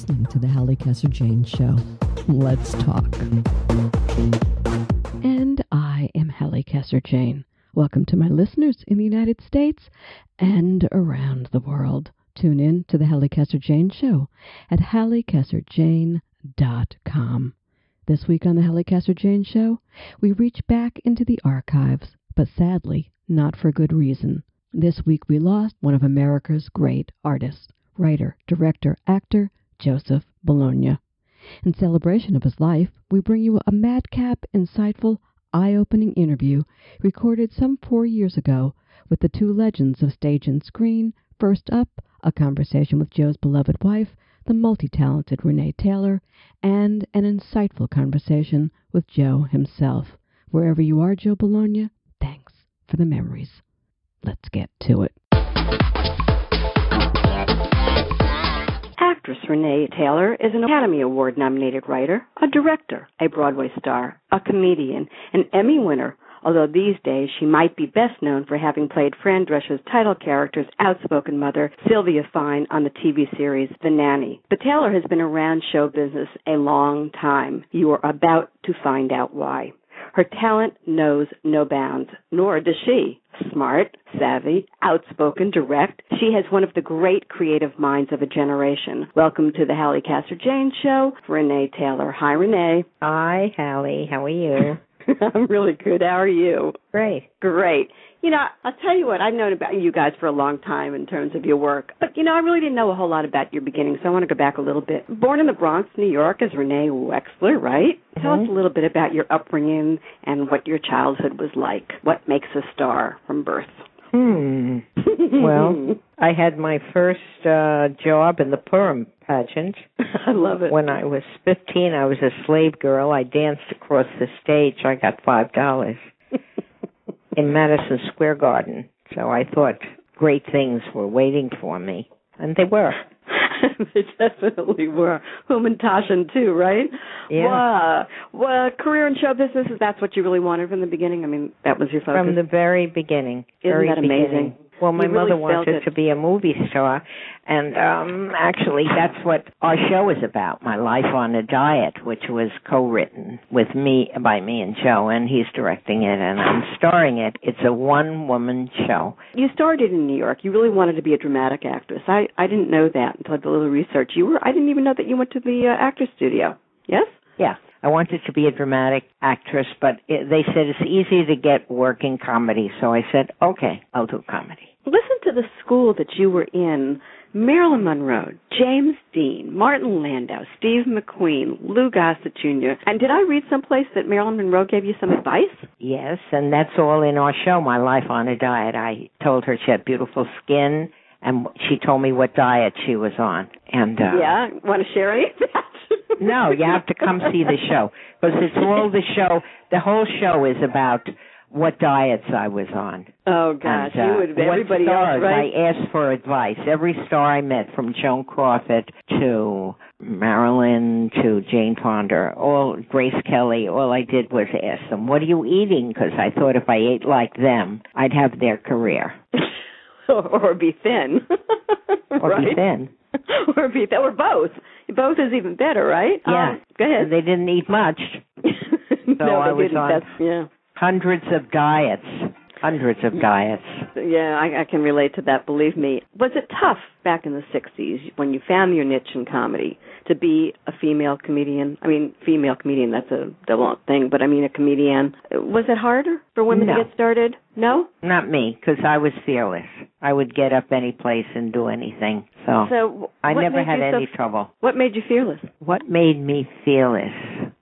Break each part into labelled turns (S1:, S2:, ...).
S1: listening to the Halli Casser-Jayne Show. Let's talk. And I am Halli Casser-Jayne. Welcome to my listeners in the United States and around the world. Tune in to the Halli Casser-Jayne Show at hallicasserjayne.com. This week on the Halli Casser-Jayne Show, we reach back into the archives, but sadly, not for good reason. This week we lost one of America's great artists, writer, director, actor, Joseph Bologna. In celebration of his life, we bring you a madcap, insightful, eye-opening interview recorded some 4 years ago with the two legends of stage and screen. First up, a conversation with Joe's beloved wife, the multi-talented Renée Taylor, and an insightful conversation with Joe himself. Wherever you are, Joe Bologna, thanks for the memories. Let's get to it. Actress Renée Taylor is an Academy Award-nominated writer, a director, a Broadway star, a comedian, an Emmy winner, although these days she might be best known for having played Fran Drescher's title character's outspoken mother, Sylvia Fine, on the TV series The Nanny. But Taylor has been around show business a long time. You are about to find out why. Her talent knows no bounds, nor does she. Smart, savvy, outspoken, direct. She has one of the great creative minds of a generation. Welcome to the Halli Casser-Jayne Show, Renée Taylor. Hi, Renee.
S2: Hi, Halli. How are you?
S1: I'm really good. How are you?
S2: Great.
S1: Great. You know, I'll tell you what, I've known about you guys for a long time in terms of your work. But, you know, I really didn't know a whole lot about your beginnings, so I want to go back a little bit. Born in the Bronx, New York, as Renee Wexler, right? Mm-hmm. Tell us a little bit about your upbringing and what your childhood was like. What makes a star from birth?
S2: Well, I had my first job in the Purim pageant.
S1: I love it.
S2: When I was 15, I was a slave girl. I danced across the stage. I got $5 in Madison Square Garden. So I thought great things were waiting for me, and they were.
S1: They definitely were. Whom and Tashin, too, right?
S2: Yeah.
S1: Wow. Well, career in show business, that's what you really wanted from the beginning? I mean, that was your focus?
S2: From the very beginning.
S1: Isn't that amazing?
S2: Well, my mother
S1: really
S2: wanted to be a movie star, and actually that's what our show is about, My Life on a Diet, which was co-written by me and Joe, and he's directing it, and I'm starring it. It's a one-woman show.
S1: You started in New York. You really wanted to be a dramatic actress. I didn't know that until I did a little research. I didn't even know that you went to the actor's studio. Yes?
S2: Yeah. I wanted to be a dramatic actress, but they said it's easy to get work in comedy, so I said, okay, I'll do comedy.
S1: Listen to the school that you were in. Marilyn Monroe, James Dean, Martin Landau, Steve McQueen, Lou Gossett Jr. And did I read someplace that Marilyn Monroe gave you some advice?
S2: Yes, and that's all in our show, My Life on a Diet. I told her she had beautiful skin, and she told me what diet she was on. And
S1: yeah, want to share any of that?
S2: No, you have to come see the show, because it's all the show. The whole show is about what diets I was on.
S1: Oh, gosh. You would, everybody else, right?
S2: I asked for advice. Every star I met, from Joan Crawford to Marilyn to Jane Fonda, Grace Kelly, all I did was ask them, what are you eating? Because I thought if I ate like them, I'd have their career.
S1: Or be thin.
S2: Or be thin.
S1: Or be thin, or both. Both is even better, right?
S2: Yeah.
S1: Go ahead.
S2: They didn't eat much. So
S1: no,
S2: I was on hundreds of diets.
S1: Yeah, I can relate to that, believe me. Was it tough back in the 60s when you found your niche in comedy to be a female comedian? I mean, female comedian, that's a double thing, but I mean a comedian. Was it harder for women to get started? No?
S2: Not me, because I was fearless. I would get up any place and do anything. So I never had any trouble.
S1: What made you fearless?
S2: What made me fearless?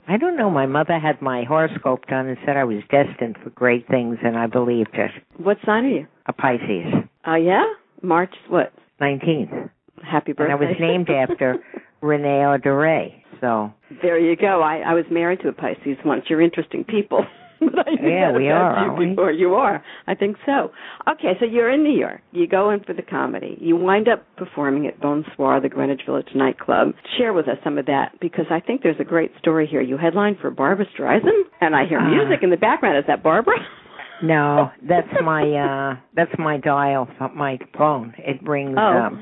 S2: I don't know. My mother had my horoscope done and said I was destined for great things, and I believed it.
S1: What sign are you?
S2: A Pisces.
S1: Yeah? March what?
S2: 19th.
S1: Happy birthday.
S2: And I was named after Renee Taylor. So
S1: there you go. I was married to a Pisces once. You're interesting people.
S2: Yeah, we are, aren't we?
S1: Before you are. I think so. Okay, so you're in New York. You go in for the comedy. You wind up performing at Bonsoir, the Greenwich Village nightclub. Share with us some of that, because I think there's a great story here. You headlined for Barbra Streisand, and I hear music in the background. Is that Barbara?
S2: No, that's my dial, my phone. It rings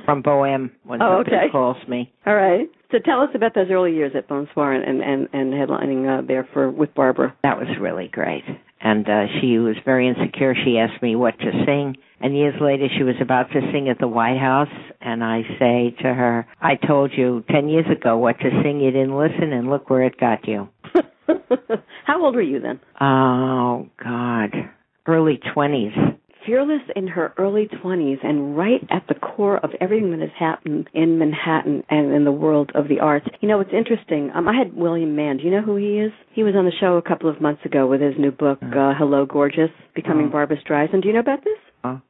S2: from Bohem when somebody calls me.
S1: All right. So tell us about those early years at Bonsoir and headlining there with Barbara.
S2: That was really great. And she was very insecure. She asked me what to sing. And years later, she was about to sing at the White House. And I say to her, I told you 10 years ago what to sing. You didn't listen, and look where it got you.
S1: How old were you then?
S2: Oh, God. Early 20s.
S1: Fearless in her early 20s and right at the core of everything that has happened in Manhattan and in the world of the arts. You know, it's interesting. I had William Mann. Do you know who he is? He was on the show a couple of months ago with his new book, Hello, Gorgeous, Becoming Barbra Streisand. Do you know about this?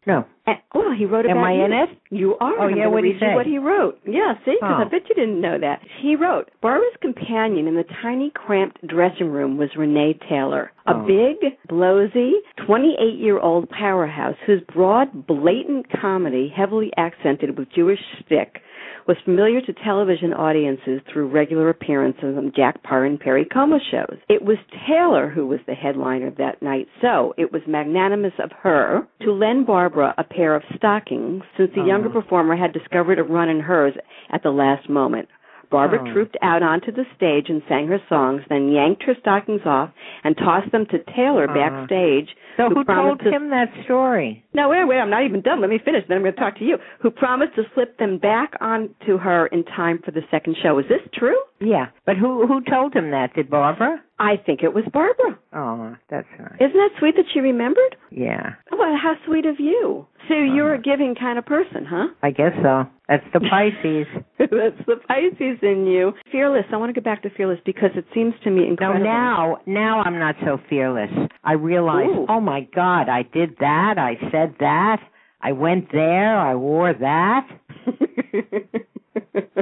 S2: No.
S1: Well, he wrote about
S2: Am I in it?
S1: You are.
S2: Oh, yeah, what did he say?
S1: What he wrote. Yeah, see, because I bet you didn't know that. He wrote, Barbara's companion in the tiny, cramped dressing room was Renée Taylor, a big, blowsy, 28-year-old powerhouse whose broad, blatant comedy, heavily accented with Jewish shtick, was familiar to television audiences through regular appearances on Jack Parr and Perry Como shows. It was Taylor who was the headliner that night, so it was magnanimous of her to lend Barbara a pair of stockings since the younger performer had discovered a run in hers at the last moment. Barbara trooped out onto the stage and sang her songs, then yanked her stockings off and tossed them to Taylor backstage.
S2: So who told him that story?
S1: No, wait, I'm not even done. Let me finish, then I'm going to talk to you. Who promised to slip them back onto her in time for the second show. Is this true?
S2: Yeah, but who told him that? Did Barbara?
S1: I think it was Barbara.
S2: Oh, that's nice.
S1: Isn't that sweet that she remembered?
S2: Yeah.
S1: Well, how sweet of you. So you're a giving kind of person, huh?
S2: I guess so. That's the Pisces.
S1: That's the Pisces in you. Fearless. I want to go back to Fearless because it seems to me incredible.
S2: No, now I'm not so fearless. I realize, oh my God, I did that. I said that. I went there. I wore that.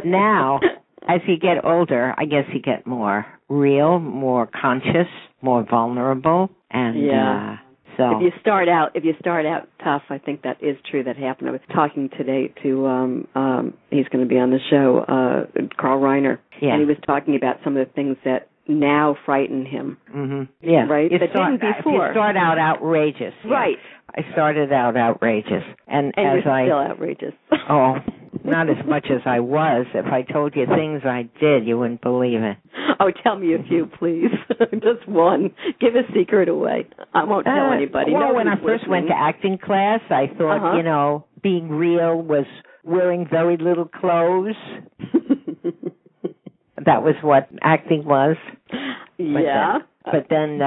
S2: Now, as you get older, I guess you get more real, more conscious, more vulnerable, and so
S1: if you start out tough, I think that is true. That happened. I was talking today to he's going to be on the show, Carl Reiner, and he was talking about some of the things that now frighten him.
S2: Mm-hmm. Yeah,
S1: right. That didn't before.
S2: You start out outrageous,
S1: right?
S2: I started out outrageous, and as
S1: you're still outrageous.
S2: Oh, not as much as I was. If I told you things I did, you wouldn't believe it.
S1: Oh, tell me a few, please. Just one. Give a secret away. I won't tell anybody.
S2: Well, when I first went to acting class, I thought, being real was wearing very little clothes. That was what acting was.
S1: Yeah.
S2: But then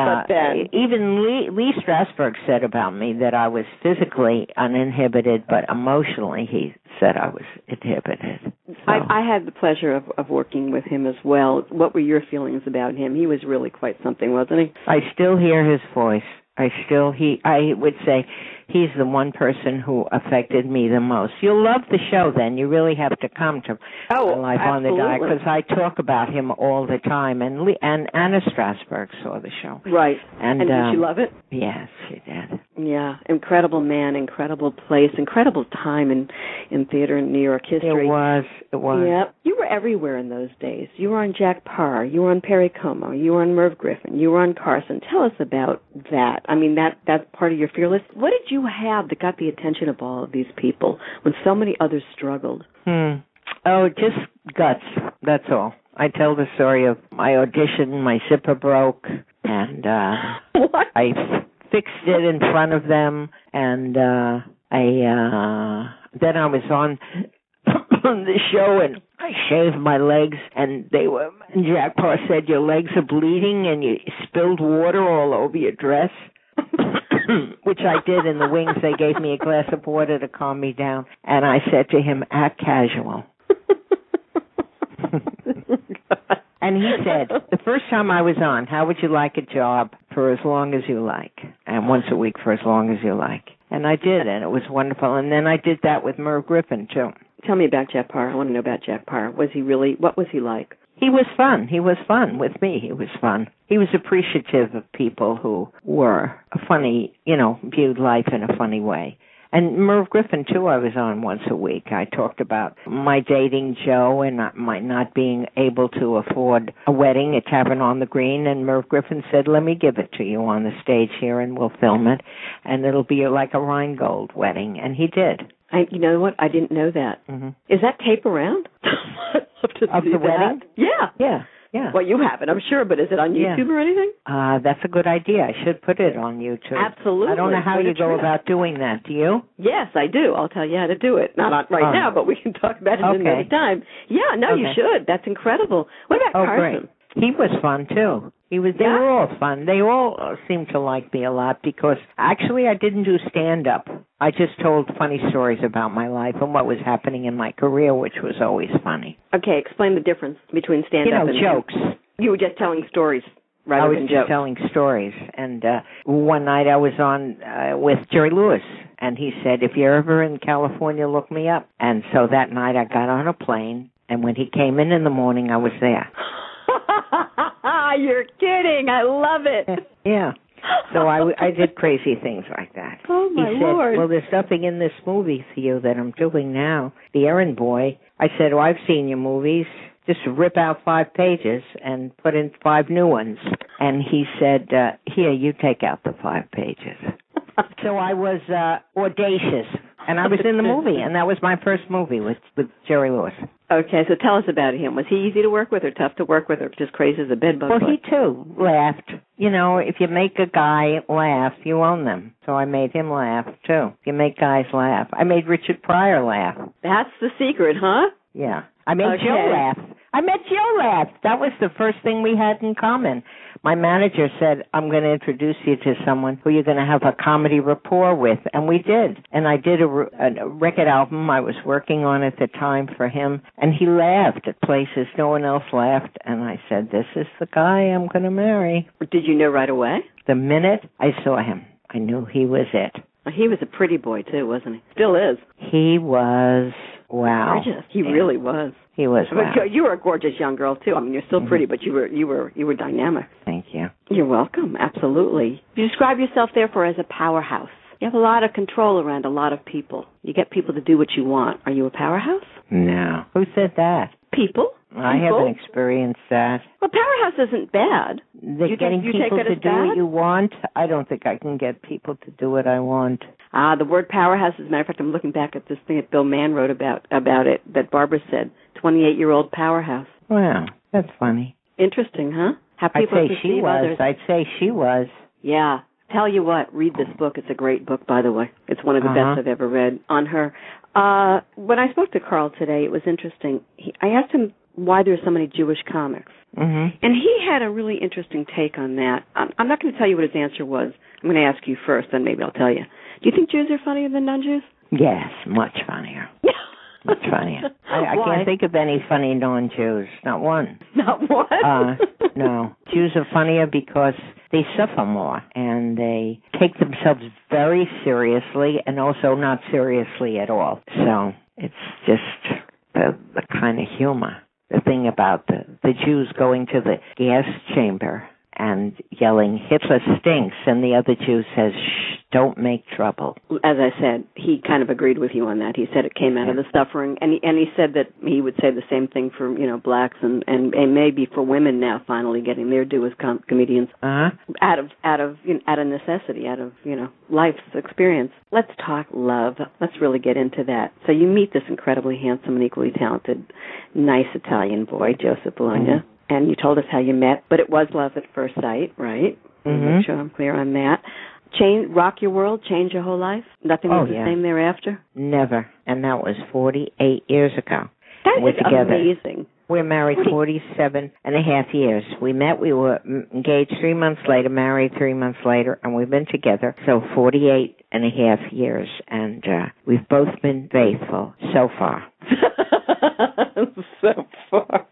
S2: even Lee Strasberg said about me that I was physically uninhibited, but emotionally he said I was inhibited. So.
S1: I had the pleasure of working with him as well. What were your feelings about him? He was really quite something, wasn't he?
S2: I still hear his voice. I would say he's the one person who affected me the most. You'll love the show then. You really have to come to Live on the Dial because I talk about him all the time. And Anna Strasberg saw the show.
S1: Right. And did she love it?
S2: Yes, she did.
S1: Yeah. Incredible man, incredible place, incredible time in theater in New York history.
S2: It was.
S1: Yeah. You were everywhere in those days. You were on Jack Parr. You were on Perry Como. You were on Merv Griffin. You were on Carson. Tell us about that. I mean, that's part of your Fearless. What did you have that got the attention of all of these people when so many others struggled?
S2: Oh, just guts. That's all. I tell the story of my audition. My zipper broke, and
S1: what?
S2: I fixed it in front of them, and then I was on the show, and I shaved my legs, and Jack Parr said, your legs are bleeding, and you spilled water all over your dress. Which I did in the wings. They gave me a glass of water to calm me down. And I said to him, act casual. And he said, the first time I was on, how would you like a job for as long as you like? And once a week for as long as you like. And I did, and it was wonderful. And then I did that with Merv Griffin, too.
S1: Tell me about Jack Parr. I want to know about Jack Parr. What was he like?
S2: He was fun. He was fun with me. He was fun. He was appreciative of people who were funny, viewed life in a funny way. And Merv Griffin, too, I was on once a week. I talked about my dating Joe and my not being able to afford a wedding at Tavern on the Green. And Merv Griffin said, let me give it to you on the stage here and we'll film it. And it'll be like a Rheingold wedding. And he did.
S3: You know what? I didn't know that.
S2: Mm-hmm.
S3: Is that tape around? I'd love to
S2: Of
S3: see
S2: the
S3: that.
S2: wedding?
S3: Yeah.
S2: Yeah. Yeah.
S3: Well, you have it, I'm sure, but is it on YouTube or anything?
S2: That's a good idea. I should put it on YouTube.
S3: Absolutely.
S2: I don't know how you go about doing that. Do you?
S3: Yes, I do. I'll tell you how to do it. Not right now, but we can talk about it another time. Yeah, no, you should. That's incredible. What about Carson?
S2: Great. He was fun, too. They were all fun. They all seemed to like me a lot because actually I didn't do stand-up. I just told funny stories about my life and what was happening in my career, which was always funny.
S3: Okay, explain the difference between stand-up and
S2: jokes.
S3: You were just telling stories rather than jokes.
S2: I was just telling stories. And one night I was on with Jerry Lewis, and he said, if you're ever in California, look me up. And so that night I got on a plane, and when he came in the morning, I was there.
S3: You're kidding. I love it.
S2: Yeah. So I did crazy things like that.
S3: Oh, my Lord.
S2: He said, well, there's nothing in this movie for you that I'm doing now. The Errand Boy. I said, I've seen your movies. Just rip out 5 pages and put in 5 new ones. And he said, here, you take out the 5 pages. So I was audacious. And I was in the movie, and that was my first movie with Jerry Lewis.
S3: Okay, so tell us about him. Was he easy to work with or tough to work with or just crazy as a bedbug?
S2: Well, he, too, laughed. You know, if you make a guy laugh, you own them. So I made him laugh, too. If you make guys laugh. I made Richard Pryor laugh.
S3: That's the secret, huh?
S2: Yeah. I made Joe laugh. I met Joe laugh. That was the first thing we had in common. My manager said, I'm going to introduce you to someone who you're going to have a comedy rapport with. And we did. And I did a record album I was working on at the time for him. And he laughed at places no one else laughed. And I said, this is the guy I'm going to marry.
S3: Did you know right away?
S2: The minute I saw him, I knew he was it.
S3: He was a pretty boy, too, wasn't he? Still is.
S2: He was, wow.
S3: Gorgeous. He really was.
S2: He was, wow.
S3: But you were a gorgeous young girl, too. I mean, you're still pretty, but you were dynamic.
S2: Thank you.
S3: You're welcome. Absolutely. You describe yourself, therefore, as a powerhouse. You have a lot of control around a lot of people. You get people to do what you want. Are you a powerhouse?
S2: No. Who said that?
S3: People.
S2: I haven't experienced that.
S3: Well, powerhouse isn't bad.
S2: Getting people to do what you want? I don't think I can get people to do what I want.
S3: The word powerhouse, as a matter of fact, I'm looking back at this thing that Bill Mann wrote about it, that Barbara said, 28-year-old powerhouse.
S2: Wow, that's funny.
S3: Interesting, huh? How people
S2: I'd say she was.
S3: Others.
S2: I'd say she was.
S3: Yeah. Tell you what, read this book. It's a great book, by the way. It's one of the best I've ever read on her. When I spoke to Carl today, it was interesting. I asked him why there are so many Jewish comics. Mm-hmm. And he had a really interesting take on that. I'm not going to tell you what his answer was. I'm going to ask you first, then maybe I'll tell you. Do you think Jews are funnier than non-Jews?
S2: Yes, much funnier. Much funnier. I can't think of any funny non-Jews. Not one.
S3: Not one?
S2: No. Jews are funnier because they suffer more, and they take themselves very seriously and also not seriously at all. So it's just the kind of humor. The thing about the Jews going to the gas chamber and yelling, Hitler stinks, and the other Jew says, shh, don't make trouble.
S3: As I said, he kind of agreed with you on that. He said it came out of the suffering, and he said that he would say the same thing for, blacks and maybe for women now finally getting their due as comedians out of necessity, out of, life's experience. Let's talk love. Let's really get into that. So you meet this incredibly handsome and equally talented, nice Italian boy, Joseph Bologna. Mm-hmm. And you told us how you met, but it was love at first sight, right? Mm-hmm. Make sure I'm clear on that. Rock your world, change your whole life? Nothing was the same thereafter?
S2: Never. And that was 48 years ago.
S3: That is amazing.
S2: We're married 47 and a half years. We met, we were engaged 3 months later, married 3 months later, and we've been together, so 48 and a half years. And we've both been faithful so far.
S3: So far.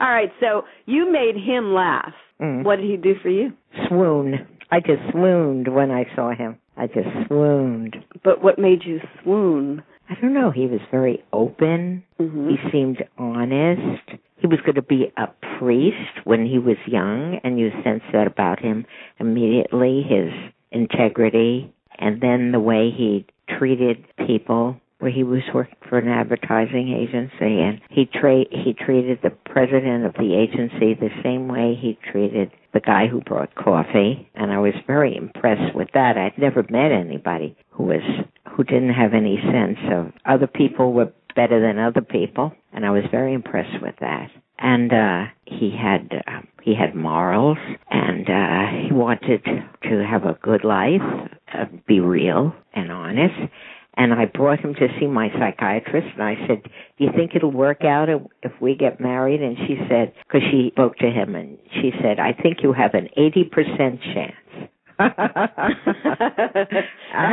S3: All right, so you made him laugh. Mm. What did he do for you?
S2: Swoon. I just swooned when I saw him. I just swooned.
S3: But what made you swoon?
S2: I don't know. He was very open. Mm-hmm. He seemed honest. He was going to be a priest when he was young, and you sense that about him immediately, his integrity, and then the way he treated people, where he was working for an advertising agency, and he treated the president of the agency the same way he treated the guy who brought coffee, and I was very impressed with that. I'd never met anybody who who didn't have any sense of other people were better than other people, and I was very impressed with that. And he had morals, and he wanted to have a good life, be real and honest. And I brought him to see my psychiatrist, and I said, do you think it'll work out if we get married? And she said, because she spoke to him, and she said, I think you have an 80% chance. I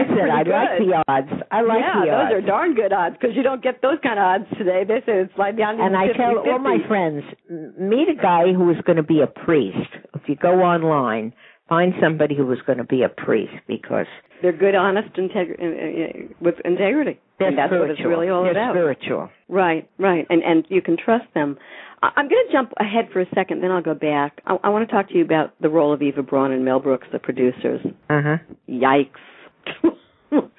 S2: said, I like the odds. I like the odds.
S3: Yeah, those are darn good odds, because you don't get those kind of odds today. They say it's like down to 50-50.
S2: And I tell all my friends, meet a guy who is going to be a priest. If you go online, find somebody who is going to be a priest, because
S3: they're good, honest, with integrity. And that's what it's really all about.
S2: They're spiritual.
S3: Right. And you can trust them. I'm going to jump ahead for a second, then I'll go back. I want to talk to you about the role of Eva Braun and Mel Brooks, the producers.
S2: Uh-huh.
S3: Yikes.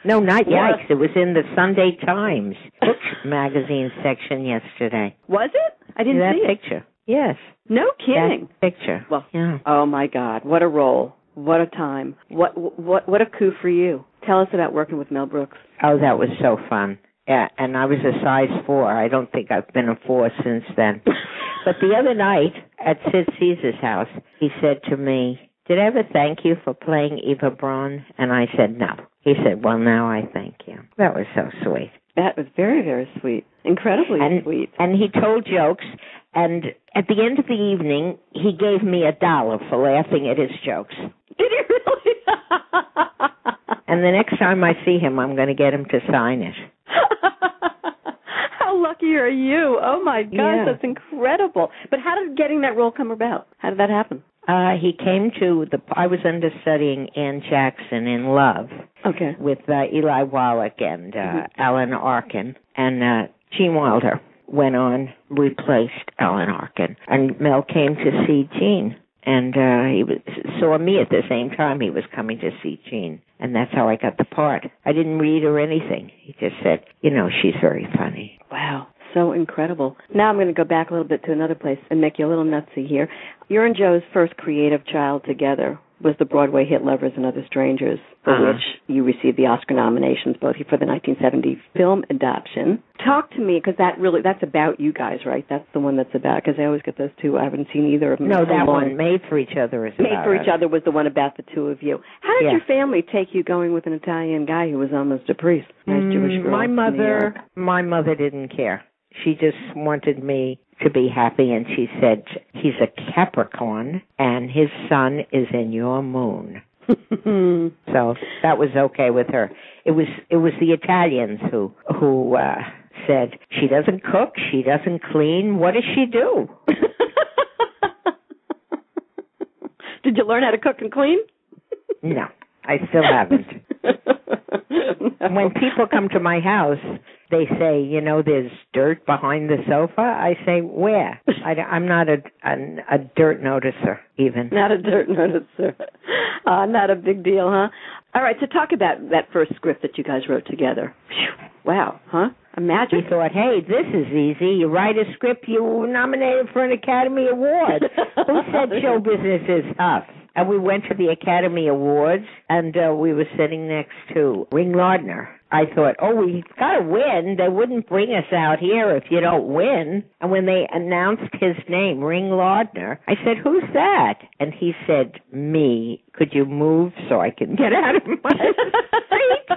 S2: No, not yikes. It was in the Sunday Times book magazine section yesterday.
S3: Was it? I didn't see
S2: that picture. Yes.
S3: No kidding.
S2: That picture.
S3: Well,
S2: yeah.
S3: Oh, my God. What a role. What a time. What a coup for you. Tell us about working with Mel Brooks.
S2: Oh, that was so fun. Yeah, and I was a size 4. I don't think I've been a 4 since then. But the other night at Sid Caesar's house, he said to me, did I ever thank you for playing Eva Braun? And I said, no. He said, well, now I thank you. That was so sweet.
S3: That was very, very sweet. Incredibly sweet.
S2: And he told jokes, and at the end of the evening, he gave me $1 for laughing at his jokes.
S3: Did he really?
S2: And the next time I see him, I'm going to get him to sign it.
S3: How lucky are you? Oh, my gosh, That's incredible. But how did getting that role come about? How did that happen?
S2: He came to I was understudying Ann Jackson in Love.
S3: Okay.
S2: With Eli Wallach and Alan Arkin. And Gene Wilder went on, replaced Alan Arkin. And Mel came to see Gene. And he saw me at the same time he was coming to see Gene. And that's how I got the part. I didn't read or anything. He just said, she's very funny.
S3: Wow, so incredible. Now I'm going to go back a little bit to another place and make you a little nutsy here. Your and Joe's first creative child together was the Broadway hit Lovers and Other Strangers, for which you received the Oscar nominations, both for the 1970 film adaptation. Talk to me, because that's about you guys, right? That's the one that's about, because I always get those two. I haven't seen either of them.
S2: No, that one, Made for Each Other, is about
S3: Made for Each Other was the one about the two of you. How did your family take you going with an Italian guy who was almost a priest? Nice Jewish girl.
S2: My mother didn't care. She just wanted me to be happy, and she said, he's a Capricorn, and his sun is in your moon. So that was okay with her. It was the Italians who said, she doesn't cook, she doesn't clean, what does she do?
S3: Did you learn how to cook and clean?
S2: No, I still haven't. No. When people come to my house, they say, there's dirt behind the sofa. I say, where? I'm not a dirt noticer, even.
S3: Not a dirt noticer. Not a big deal, huh? All right, so talk about that first script that you guys wrote together. Wow, huh? Imagine.
S2: We thought, hey, this is easy. You write a script, you're nominated for an Academy Award. Who said show business is tough? And we went to the Academy Awards, and we were sitting next to Ring Lardner. I thought, we've got to win. They wouldn't bring us out here if you don't win. And when they announced his name, Ring Lardner, I said, who's that? And he said, me. Could you move so I can get out of my seat?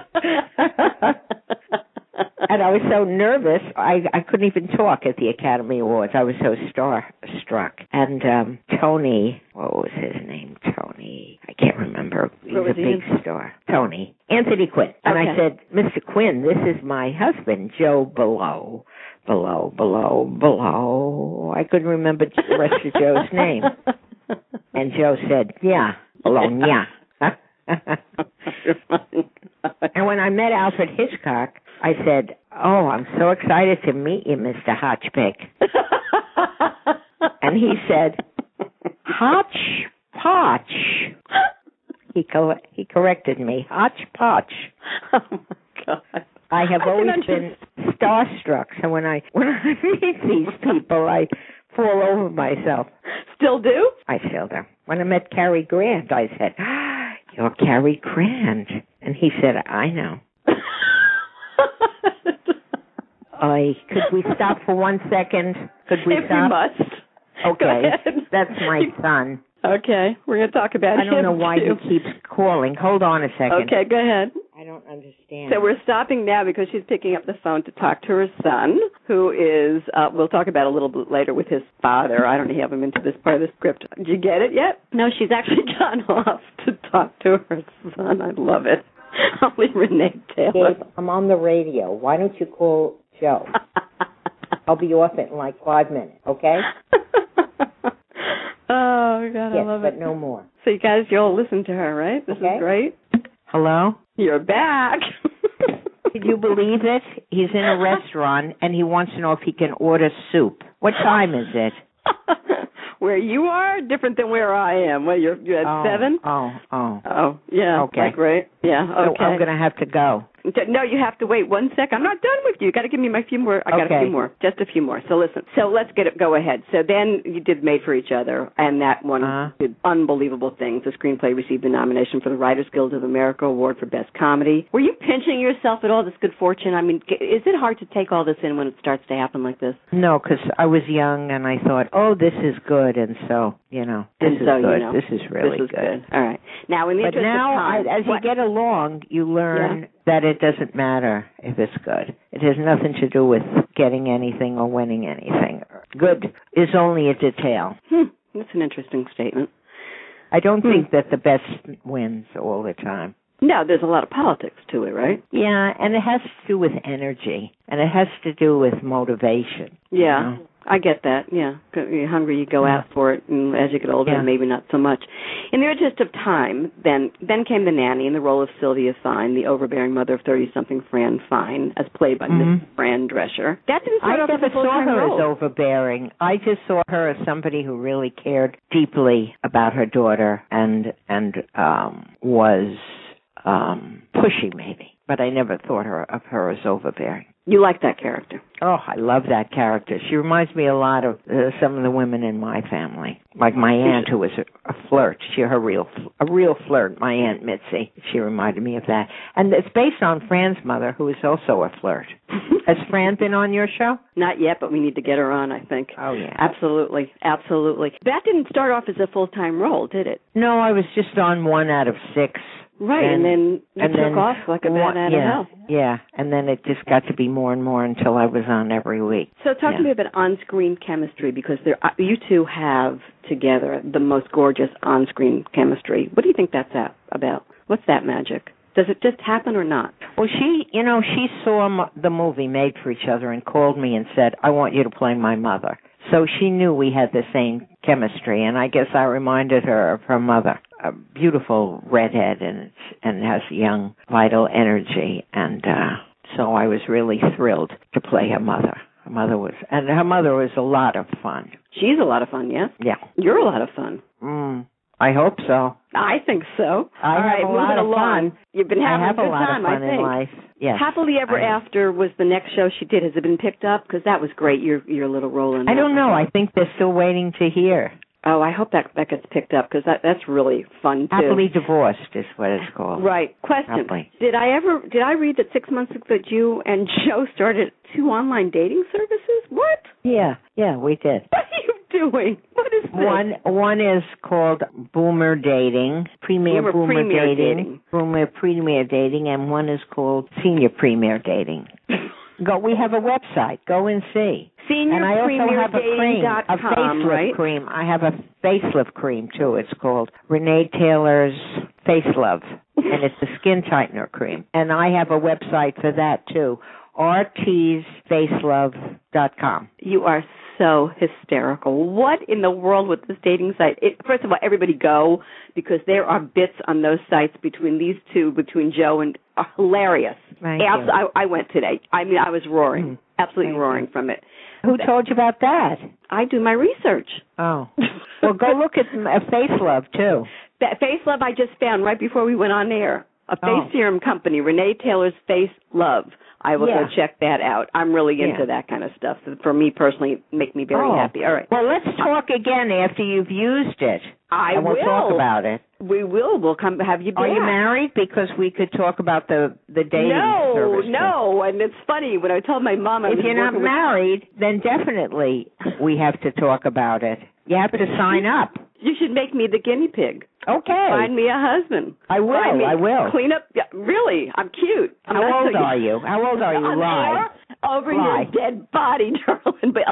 S2: And I was so nervous, I couldn't even talk at the Academy Awards. I was so starstruck. And Tony, what was his name? Tony, I can't remember. He's a big star. Tony. Anthony Quinn. And I said, Mr. Quinn, this is my husband, Joe Below. Below. I couldn't remember the rest of Joe's name. And Joe said, yeah, Bologna. And when I met Alfred Hitchcock, I said, I'm so excited to meet you, Mr. Hotchpick. And he said, Hotchpotch. He corrected me, Hotchpotch.
S3: Oh, my God.
S2: I have always been starstruck, so when I meet these people, I fall over myself.
S3: Still do?
S2: I still do. When I met Cary Grant, I said, you're Cary Grant. And he said, I know. Could we stop for 1 second? Could we
S3: if
S2: stop?
S3: we must.
S2: Okay, that's my son.
S3: Okay, we're going to talk about him.
S2: I don't know why
S3: too.
S2: he keeps calling. Hold on a second.
S3: Okay, go ahead.
S2: I don't understand.
S3: So we're stopping now because she's picking up the phone to talk to her son, who is, we'll talk about a little bit later with his father. I don't have him into this part of the script. Did you get it yet? No, she's actually gone off to talk to her son. I love it. Only Renee Taylor.
S2: Dave, I'm on the radio. Why don't you call Joe? I'll be off in like 5 minutes, okay?
S3: Oh, God,
S2: yes,
S3: I love
S2: but
S3: it.
S2: no more.
S3: So you guys, you'll listen to her, right? This is great.
S2: Hello?
S3: You're back.
S2: Did you believe it? He's in a restaurant, and he wants to know if he can order soup. What time is it?
S3: Where you are, different than where I am. Well, you're at 7?
S2: Oh,
S3: yeah.
S2: Okay.
S3: Like, right? Yeah, okay.
S2: So I'm going to have to go.
S3: No, you have to wait 1 second. I'm not done with you. You got to give me my few more. I got a few more. Just a few more. So listen. So let's go ahead. So then you did Made for Each Other, and that one did unbelievable things. The screenplay received the nomination for the Writers Guild of America Award for Best Comedy. Were you pinching yourself at all, this good fortune? I mean, is it hard to take all this in when it starts to happen like this?
S2: No, because I was young, and I thought, oh, this is good, and so, this is good. This is really good.
S3: All right. Now, in the interest of time,
S2: as you get along, you learn that it doesn't matter if it's good. It has nothing to do with getting anything or winning anything. Good is only a detail.
S3: That's an interesting statement.
S2: I don't think that the best wins all the time.
S3: No, there's a lot of politics to it, right?
S2: Yeah, and it has to do with energy, and it has to do with motivation.
S3: Yeah. I get that, yeah. You're hungry, you go out for it, and as you get older, maybe not so much. In the interest of time, then came the nanny in the role of Sylvia Fine, the overbearing mother of 30-something Fran Fine, as played by Miss Fran Drescher. That didn't start off as a full-time role. I never saw her as overbearing. I just saw her as somebody who really cared deeply about her daughter and was pushy, maybe. But I never thought of her as overbearing. You like that character?
S2: Oh, I love that character. She reminds me a lot of some of the women in my family, like my aunt, who was a flirt. A real flirt. My Aunt Mitzi. She reminded me of that. And it's based on Fran's mother, who is also a flirt. Has Fran been on your show?
S3: Not yet, but we need to get her on, I think.
S2: Oh, yeah.
S3: Absolutely. That didn't start off as a full-time role, did it?
S2: No, I was just on 1 out of 6.
S3: Right, and then you took off like a bat out of hell.
S2: Yeah, and then it just got to be more and more until I was on every week.
S3: So talk to me about on-screen chemistry, because you two have together the most gorgeous on-screen chemistry. What do you think that's about? What's that magic? Does it just happen or not?
S2: Well, she saw the movie Made for Each Other and called me and said, I want you to play my mother. So she knew we had the same chemistry, and I guess I reminded her of her mother. A beautiful redhead and has young, vital energy, and so I was really thrilled to play her mother. Her mother was a lot of fun.
S3: She's a lot of fun, yeah?
S2: Yeah.
S3: You're a lot of fun.
S2: I hope so.
S3: I think so.
S2: All right, moving along.
S3: You've been having a good time, I think.
S2: I have a lot of fun in life. Yes.
S3: Happily Ever After was the next show she did. Has it been picked up? Because that was great, your little role in that.
S2: I don't know. I think they're still waiting to hear.
S3: Oh, I hope that gets picked up, because that's really fun, too.
S2: Happily Divorced is what it's called.
S3: Right. Question.
S2: Happily.
S3: Did I read that 6 months ago that you and Joe started 2 online dating services? What?
S2: Yeah, we did.
S3: What are you doing? What is this?
S2: One is called Boomer Dating, Premier Dating, Boomer Premier Dating, and one is called Senior Premier Dating. We have a website. Go and see. And I also have a facelift cream. I have a facelift cream, too. It's called Renee Taylor's Face Love, and it's a skin tightener cream. And I have a website for that, too, rtsfacelove.com.
S3: You are so hysterical. What in the world with this dating site? First of all, everybody go, because there are bits on those sites between these two, between Joe and hilarious.
S2: Thank you.
S3: I went today. I mean, I was roaring, absolutely roaring from it.
S2: Who told you about that?
S3: I do my research.
S2: Oh. Well, go look at Face Love, too.
S3: Face Love I just found right before we went on air. A face serum company, Renee Taylor's Face Love. I will go check that out. I'm really into that kind of stuff. For me personally, make me very happy. All right.
S2: Well, let's talk again after you've used it.
S3: I will.
S2: We'll talk about it.
S3: We will. We'll come have you back.
S2: Are you married? Because we could talk about the dating service.
S3: No. And it's funny, when I told my mom
S2: if you're not married, then definitely we have to talk about it. You have to sign up.
S3: You should make me the guinea pig.
S2: Okay.
S3: Find me a husband.
S2: I will.
S3: Clean up. Really, I'm cute.
S2: How old are you? Lie.
S3: Over your dead body, darling. But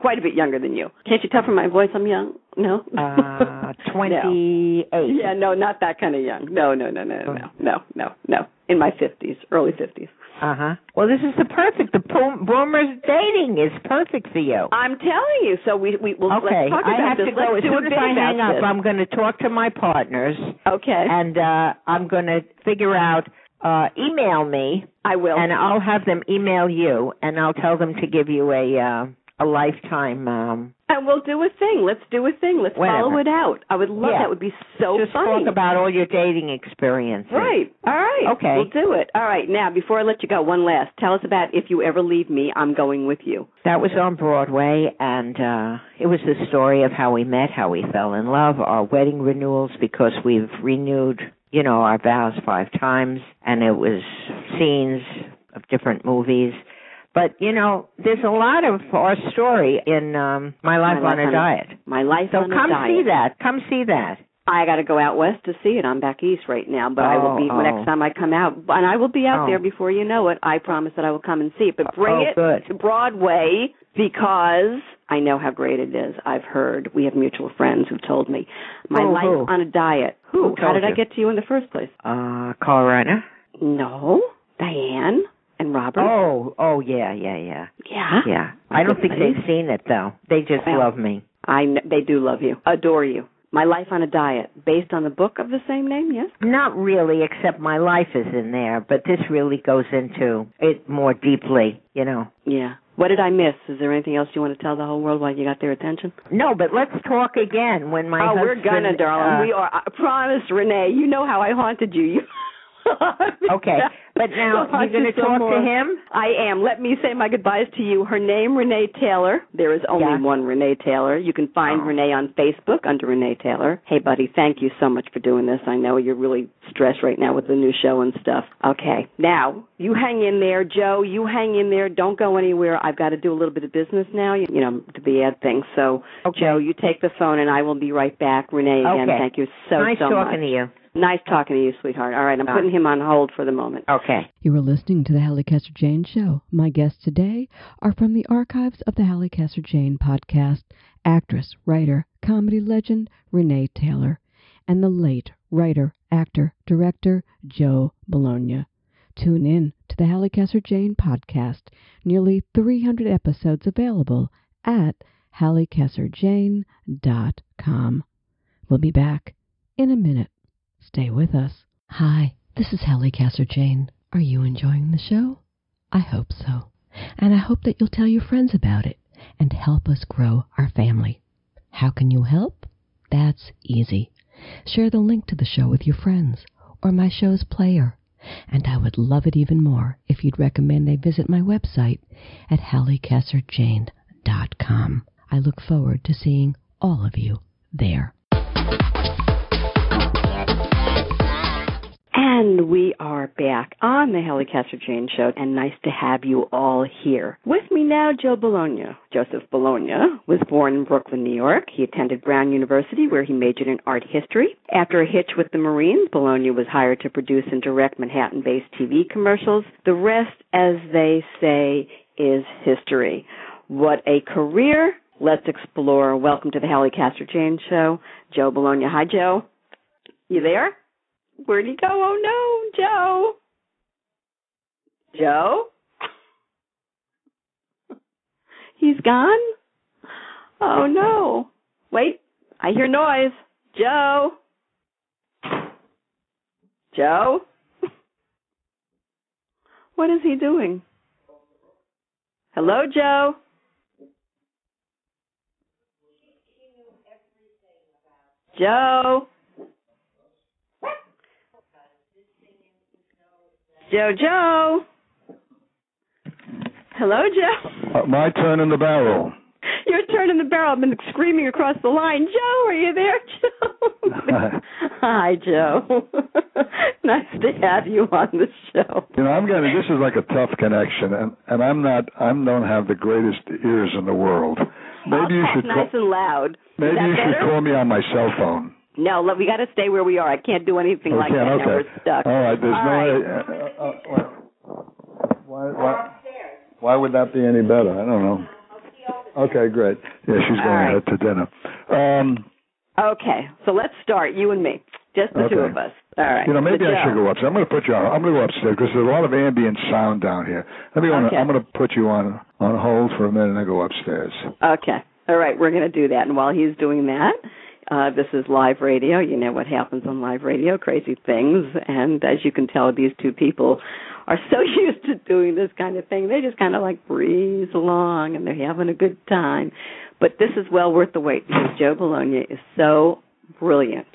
S3: quite a bit younger than you. Can't you tell from my voice I'm young? No?
S2: 28.
S3: No. Yeah, no, not that kind of young. No. In my 50s, early 50s.
S2: Well, this is the boomers dating is perfect for you.
S3: I'm telling you. So we'll let's talk about
S2: I have
S3: this.
S2: to go. As soon as I hang up, I'm going to talk to my partners.
S3: Okay.
S2: And I'm going to figure out, email me.
S3: I will.
S2: And I'll have them email you, and I'll tell them to give you a lifetime.
S3: And we'll do a thing. Let's do a thing. Let's follow it out. I would love that. Would be so
S2: Just
S3: funny.
S2: Talk about all your dating experiences.
S3: Right. All right.
S2: Okay.
S3: We'll do it. All right. Now, before I let you go, one last. Tell us about If You Ever Leave Me, I'm Going With You.
S2: That was on Broadway, and it was the story of how we met, how we fell in love, our wedding renewals, because we've renewed, our vows 5 times, and it was scenes of different movies. But, there's a lot of our story in My Life on a Diet.
S3: My Life on a Diet.
S2: So come see that.
S3: I got to go out west to see it. I'm back east right now, but I will be next time I come out. And I will be out there before you know it. I promise that I will come and see it. But bring it to Broadway because I know how great it is. I've heard. We have mutual friends who told me. My Life on a Diet. How did I get to you in the first place?
S2: Colorado.
S3: No. Diane. And Robert?
S2: Oh, yeah.
S3: Yeah?
S2: Yeah. I don't think they've seen it, though. They just love me.
S3: They do love you. Adore you. My Life on a Diet, based on the book of the same name, yes?
S2: Not really, except my life is in there, but this really goes into it more deeply,
S3: Yeah. What did I miss? Is there anything else you want to tell the whole world while you got their attention?
S2: No, but let's talk again when my husband...
S3: we're gonna, darling. We are. I promise, Renee, you know how I haunted you.
S2: Okay, but now you're going to talk to him?
S3: I am. Let me say my goodbyes to you. Her name, Renée Taylor. There is only one Renée Taylor. You can find Renee on Facebook under Renée Taylor. Hey, buddy, thank you so much for doing this. I know you're really stressed right now with the new show and stuff. Okay, now, you hang in there. Joe, you hang in there. Don't go anywhere. I've got to do a little bit of business now, to be at things. So, Joe, you take the phone, and I will be right back. Renee, again, thank you so much.
S2: Nice talking to you.
S3: Nice talking to you, sweetheart. All right, I'm putting him on hold for the moment.
S2: Okay.
S1: You were listening to the Halli Casser-Jayne Show. My guests today are from the archives of the Halli Casser-Jayne Podcast, actress, writer, comedy legend Renée Taylor, and the late writer, actor, director Joe Bologna. Tune in to the Halli Casser-Jayne Podcast. Nearly 300 episodes available at hallicasserjayne.com. We'll be back in a minute. Stay with us. Hi, this is Halli Casser-Jayne. Are you enjoying the show? I hope so. And I hope that you'll tell your friends about it and help us grow our family. How can you help? That's easy. Share the link to the show with your friends or my show's player. And I would love it even more if you'd recommend they visit my website at hallicasserjayne.com. I look forward to seeing all of you there.
S3: And we are back on the Halli Casser-Jayne Show, and nice to have you all here. With me now, Joe Bologna. Joseph Bologna was born in Brooklyn, New York. He attended Brown University, where he majored in art history. After a hitch with the Marines, Bologna was hired to produce and direct Manhattan-based TV commercials. The rest, as they say, is history. What a career. Let's explore. Welcome to the Halli Casser-Jayne Show. Joe Bologna. Hi, Joe. You there? Where'd he go? Oh, no, Joe. Joe? He's gone? Oh, no. Wait, I hear noise. Joe? Joe? What is he doing? Hello, Joe? Joe? Joe? Hello, Joe.
S4: My turn in the barrel.
S3: Your turn in the barrel. I've been screaming across the line. Joe, are you there, Joe? Hi, Joe. Nice to have you on the show.
S4: This is like a tough connection, and I don't have the greatest ears in the world. Maybe you should
S3: nice and loud.
S4: Maybe you should call me on my cell phone.
S3: No, we got to stay where we are. I can't do anything like that.
S4: Okay.
S3: Now we're stuck.
S4: All right. Why would that be any better? I don't know. Okay, great. Yeah, she's going out to dinner.
S3: Okay, so let's start, you and me, just the two of us. All right.
S4: Maybe I should go upstairs. I'm going to put you on. I'm going to go upstairs because there's a lot of ambient sound down here. I'm going to put you on hold for a minute and then go upstairs. Okay.
S3: All right, we're going to do that. And while he's doing that, this is live radio. You know what happens on live radio, crazy things. And as you can tell, these two people are so used to doing this kind of thing. They just kind of like breeze along and they're having a good time. But this is well worth the wait because Joe Bologna is so brilliant.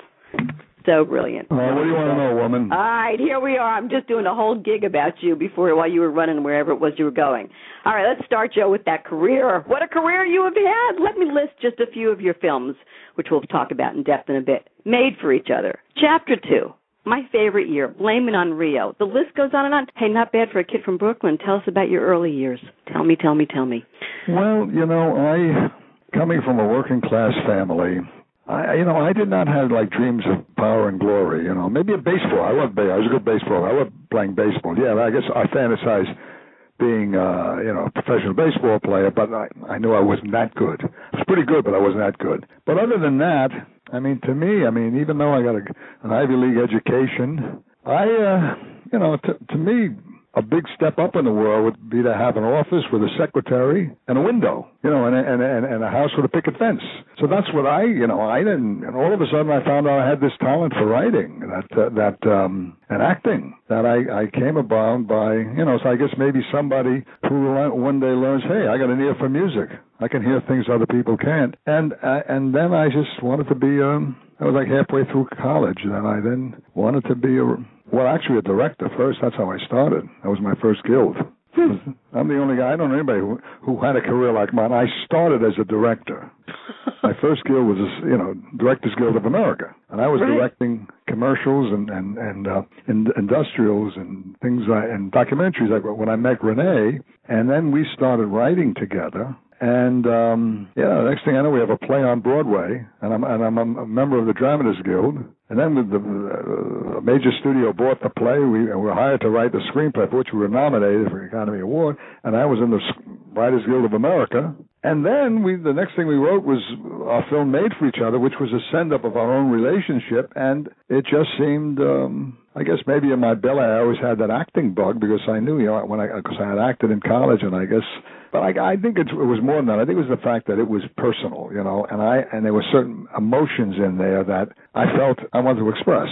S3: So brilliant.
S4: What do you want to know, woman?
S3: All right, here we are. I'm just doing a whole gig about you while you were running wherever it was you were going. All right, let's start, Joe, with that career. What a career you have had. Let me list just a few of your films, which we'll talk about in depth in a bit. Made for Each Other. Chapter 2. My Favorite Year. Blame It on Rio. The list goes on and on. Hey, not bad for a kid from Brooklyn. Tell us about your early years. Tell me.
S4: Well, coming from a working class family, I did not have like dreams of power and glory. Maybe a baseball. I was a good baseball. I loved playing baseball. Yeah, I guess I fantasized being a professional baseball player, but I knew I wasn't that good. I was pretty good, but I wasn't that good. But other than that, to me, even though I got an Ivy League education, to me, a big step up in the world would be to have an office with a secretary and a window, and a house with a picket fence. So that's what I didn't. And all of a sudden, I found out I had this talent for writing, and acting that I came about by, So I guess maybe somebody who one day learns, hey, I got an ear for music. I can hear things other people can't. And then I just wanted to be. I was like halfway through college, and I then wanted to be a director first. That's how I started. That was my first guild. I'm the only guy. I don't know anybody who had a career like mine. I started as a director. My first guild was, Directors Guild of America, and I was directing commercials and industrials and things and documentaries. Like when I met Renee, and then we started writing together. And the next thing I know, we have a play on Broadway, and I'm a member of the Dramatists Guild. And then the major studio bought the play. We were hired to write the screenplay, for which we were nominated for the Academy Award. And I was in the Writers Guild of America. And then the next thing we wrote was our film Made for Each Other, which was a send-up of our own relationship. And it just seemed, I guess maybe in my belly I always had that acting bug because I knew, because I had acted in college, and I guess. But I think it was more than that. I think it was the fact that it was personal, and there were certain emotions in there that I felt I wanted to express.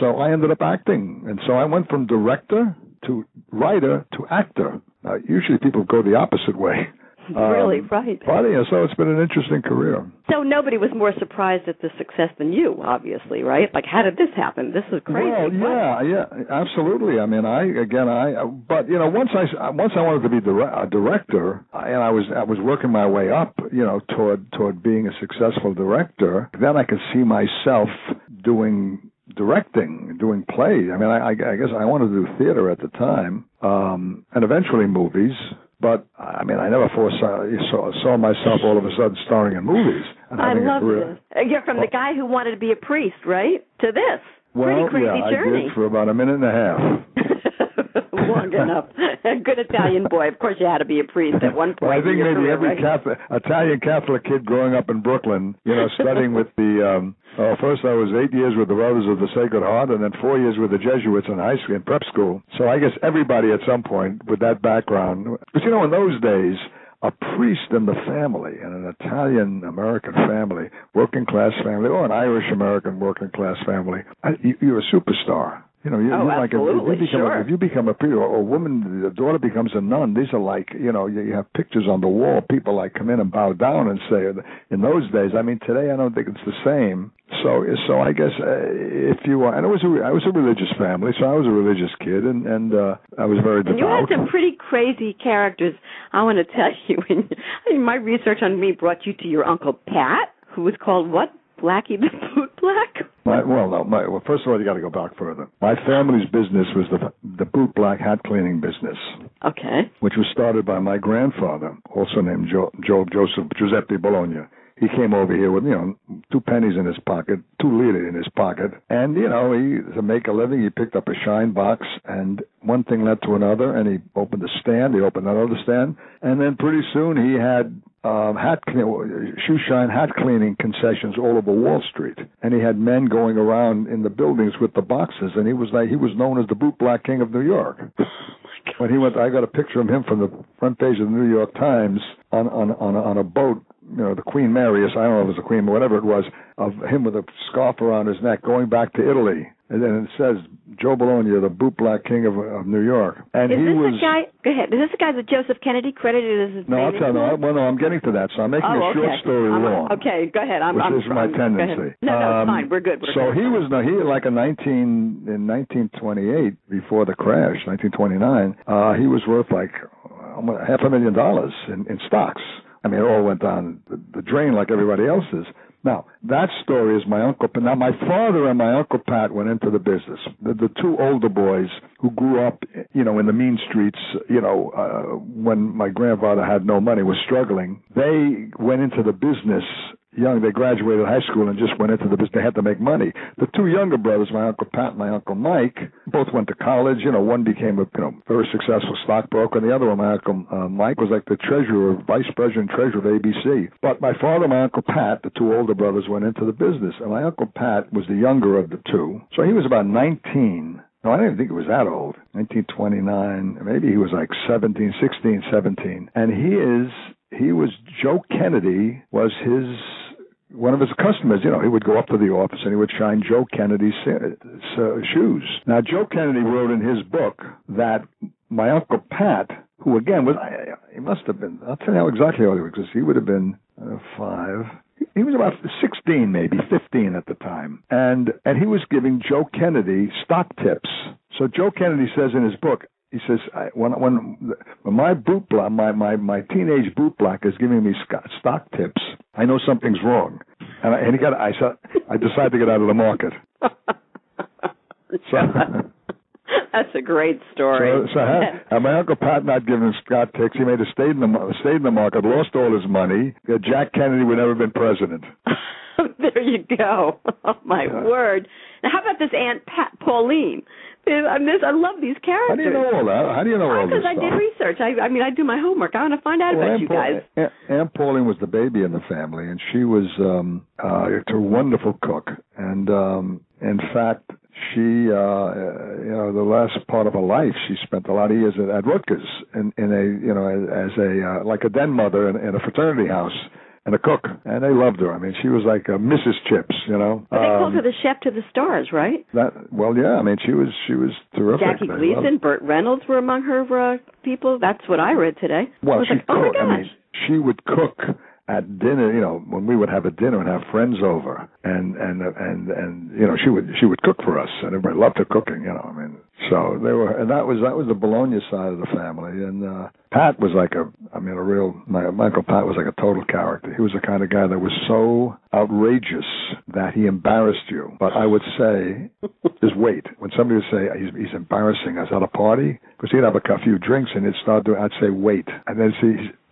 S4: So I ended up acting. And so I went from director to writer to actor. Now, usually people go the opposite way.
S3: Really, right.
S4: But, so it's been an interesting career.
S3: So nobody was more surprised at the success than you, obviously, right? Like, how did this happen? This is crazy.
S4: Well, yeah, absolutely. But once I wanted to be a director, and I was working my way up, toward being a successful director. Then I could see myself directing, doing plays. I guess I wanted to do theater at the time, and eventually movies. But, I never saw myself all of a sudden starring in movies. And
S3: I love this. You're from the guy who wanted to be a priest, right, to this.
S4: Well,
S3: pretty crazy journey.
S4: I did for about a minute and a half.
S3: Long enough. A good Italian boy. Of course, you had to be a priest at one point.
S4: Well, I think maybe every Italian Catholic kid growing up in Brooklyn, studying with the. First, I was 8 years with the Brothers of the Sacred Heart, and then 4 years with the Jesuits in high school, in prep school. So I guess everybody at some point with that background, because in those days, a priest in the family, in an Italian-American family, working-class family, or an Irish-American working-class family, you're a superstar. You know, you're like if you become a priest, or a woman, the daughter becomes a nun. These are like, you know, you have pictures on the wall. People like come in and bow down and say. In those days, I mean, today I don't think it's the same. So I guess if you are, and I was a religious family, so I was a religious kid, and I was very devout.
S3: And you had some pretty crazy characters. I want to tell you, my research on me brought you to your Uncle Pat, who was called what? Blackie the Boot Black?
S4: Well, first of all, you got to go back further. My family's business was the boot black hat cleaning business.
S3: Okay.
S4: Which was started by my grandfather, also named Giuseppe Bologna. He came over here with, 2 pennies in his pocket, 2 lire in his pocket, and, to make a living, he picked up a shine box, and one thing led to another, and he opened a stand, he opened another stand, and then pretty soon he had shoe shine hat cleaning concessions all over Wall Street, and he had men going around in the buildings with the boxes, and he was known as the boot black king of New York. When he went, I got a picture of him from the front page of the New York Times on a boat. The Queen Mary, I don't know if it was the Queen, but whatever it was, of him with a scarf around his neck going back to Italy. And then it says, Joe Bologna, the boot black king of New York. And
S3: the guy, go ahead, is this the guy that Joseph Kennedy credited as his name?
S4: No, I'm getting to that, so I'm making a short story long.
S3: Okay, go ahead.
S4: Which is my tendency.
S3: No, it's fine, we're good.
S4: He was like in 1928, before the crash, 1929, he was worth like $500,000 in stocks. I mean, it all went down the drain like everybody else's. Now, that story is my uncle. Now, my father and my Uncle Pat went into the business. The 2 older boys who grew up, in the mean streets, when my grandfather had no money, was struggling, they went into the business young. They graduated high school and just went into the business. They had to make money. The 2 younger brothers, my Uncle Pat and my Uncle Mike, both went to college. One became a very successful stockbroker, and the other one, my Uncle Mike, was like the vice president treasurer of ABC. But my father and my Uncle Pat, the 2 older brothers, went into the business, and my Uncle Pat was the younger of the 2. So he was about 19. No, I didn't think he was that old. 1929. Maybe he was like 16, 17. And he was Joe Kennedy was one of his customers. He would go up to the office and he would shine Joe Kennedy's shoes. Now, Joe Kennedy wrote in his book that my Uncle Pat, who again he must have been, I'll tell you how exactly old he was, because he would have been 5. He was about 16, maybe 15 at the time, and he was giving Joe Kennedy stock tips. So Joe Kennedy says in his book, he says, when my boot black, my teenage boot black is giving me stock tips, I know something's wrong, and I decided to get out of the market.
S3: That's a great story.
S4: So my Uncle Pat not giving Scott tips. He made a stayed in the market, lost all his money. Jack Kennedy would never have been president.
S3: There you go. Oh, my word. Now, how about this Aunt Pauline? I love these characters.
S4: How do you know all that?
S3: Because I did research. I do my homework. I want to find out about you guys.
S4: Aunt Pauline was the baby in the family, and she was a wonderful cook. And in fact, she, the last part of her life, she spent a lot of years at Rutgers as a den mother in a fraternity house. And a cook, and they loved her. I mean, she was like a Mrs. Chips, But
S3: they called her the chef to the stars, right?
S4: I mean, she was terrific.
S3: Jackie Gleason, Burt Reynolds were among her people. That's what I read today.
S4: Well, she
S3: cooked. Oh my gosh.
S4: I mean, she would cook at dinner. When we would have a dinner and have friends over, and she would cook for us, and everybody loved her cooking. I mean, so they were, and that was the Bologna side of the family, and Pat was like my Uncle Pat was like a total character. He was the kind of guy that was so outrageous that he embarrassed you. But I would say, just wait. When somebody would say, he's embarrassing us at a party, because he'd have a few drinks and I'd say, wait. And then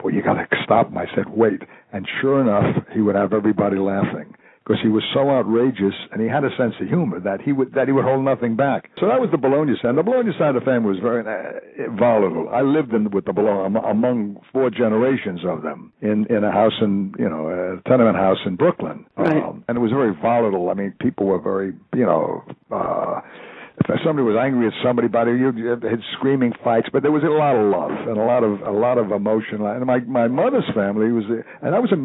S4: well, you got to stop him. I said, wait. And sure enough, he would have everybody laughing, because he was so outrageous, and he had a sense of humor that he would hold nothing back. So that was the Bologna side. The Bologna side of the family was very volatile. I lived with the Bologna among 4 generations of them in a house a tenement house in Brooklyn,
S3: right.
S4: And it was very volatile. I mean, people were very if somebody was angry at somebody, you had screaming fights, but there was a lot of love and a lot of emotion. And my mother's family and I was a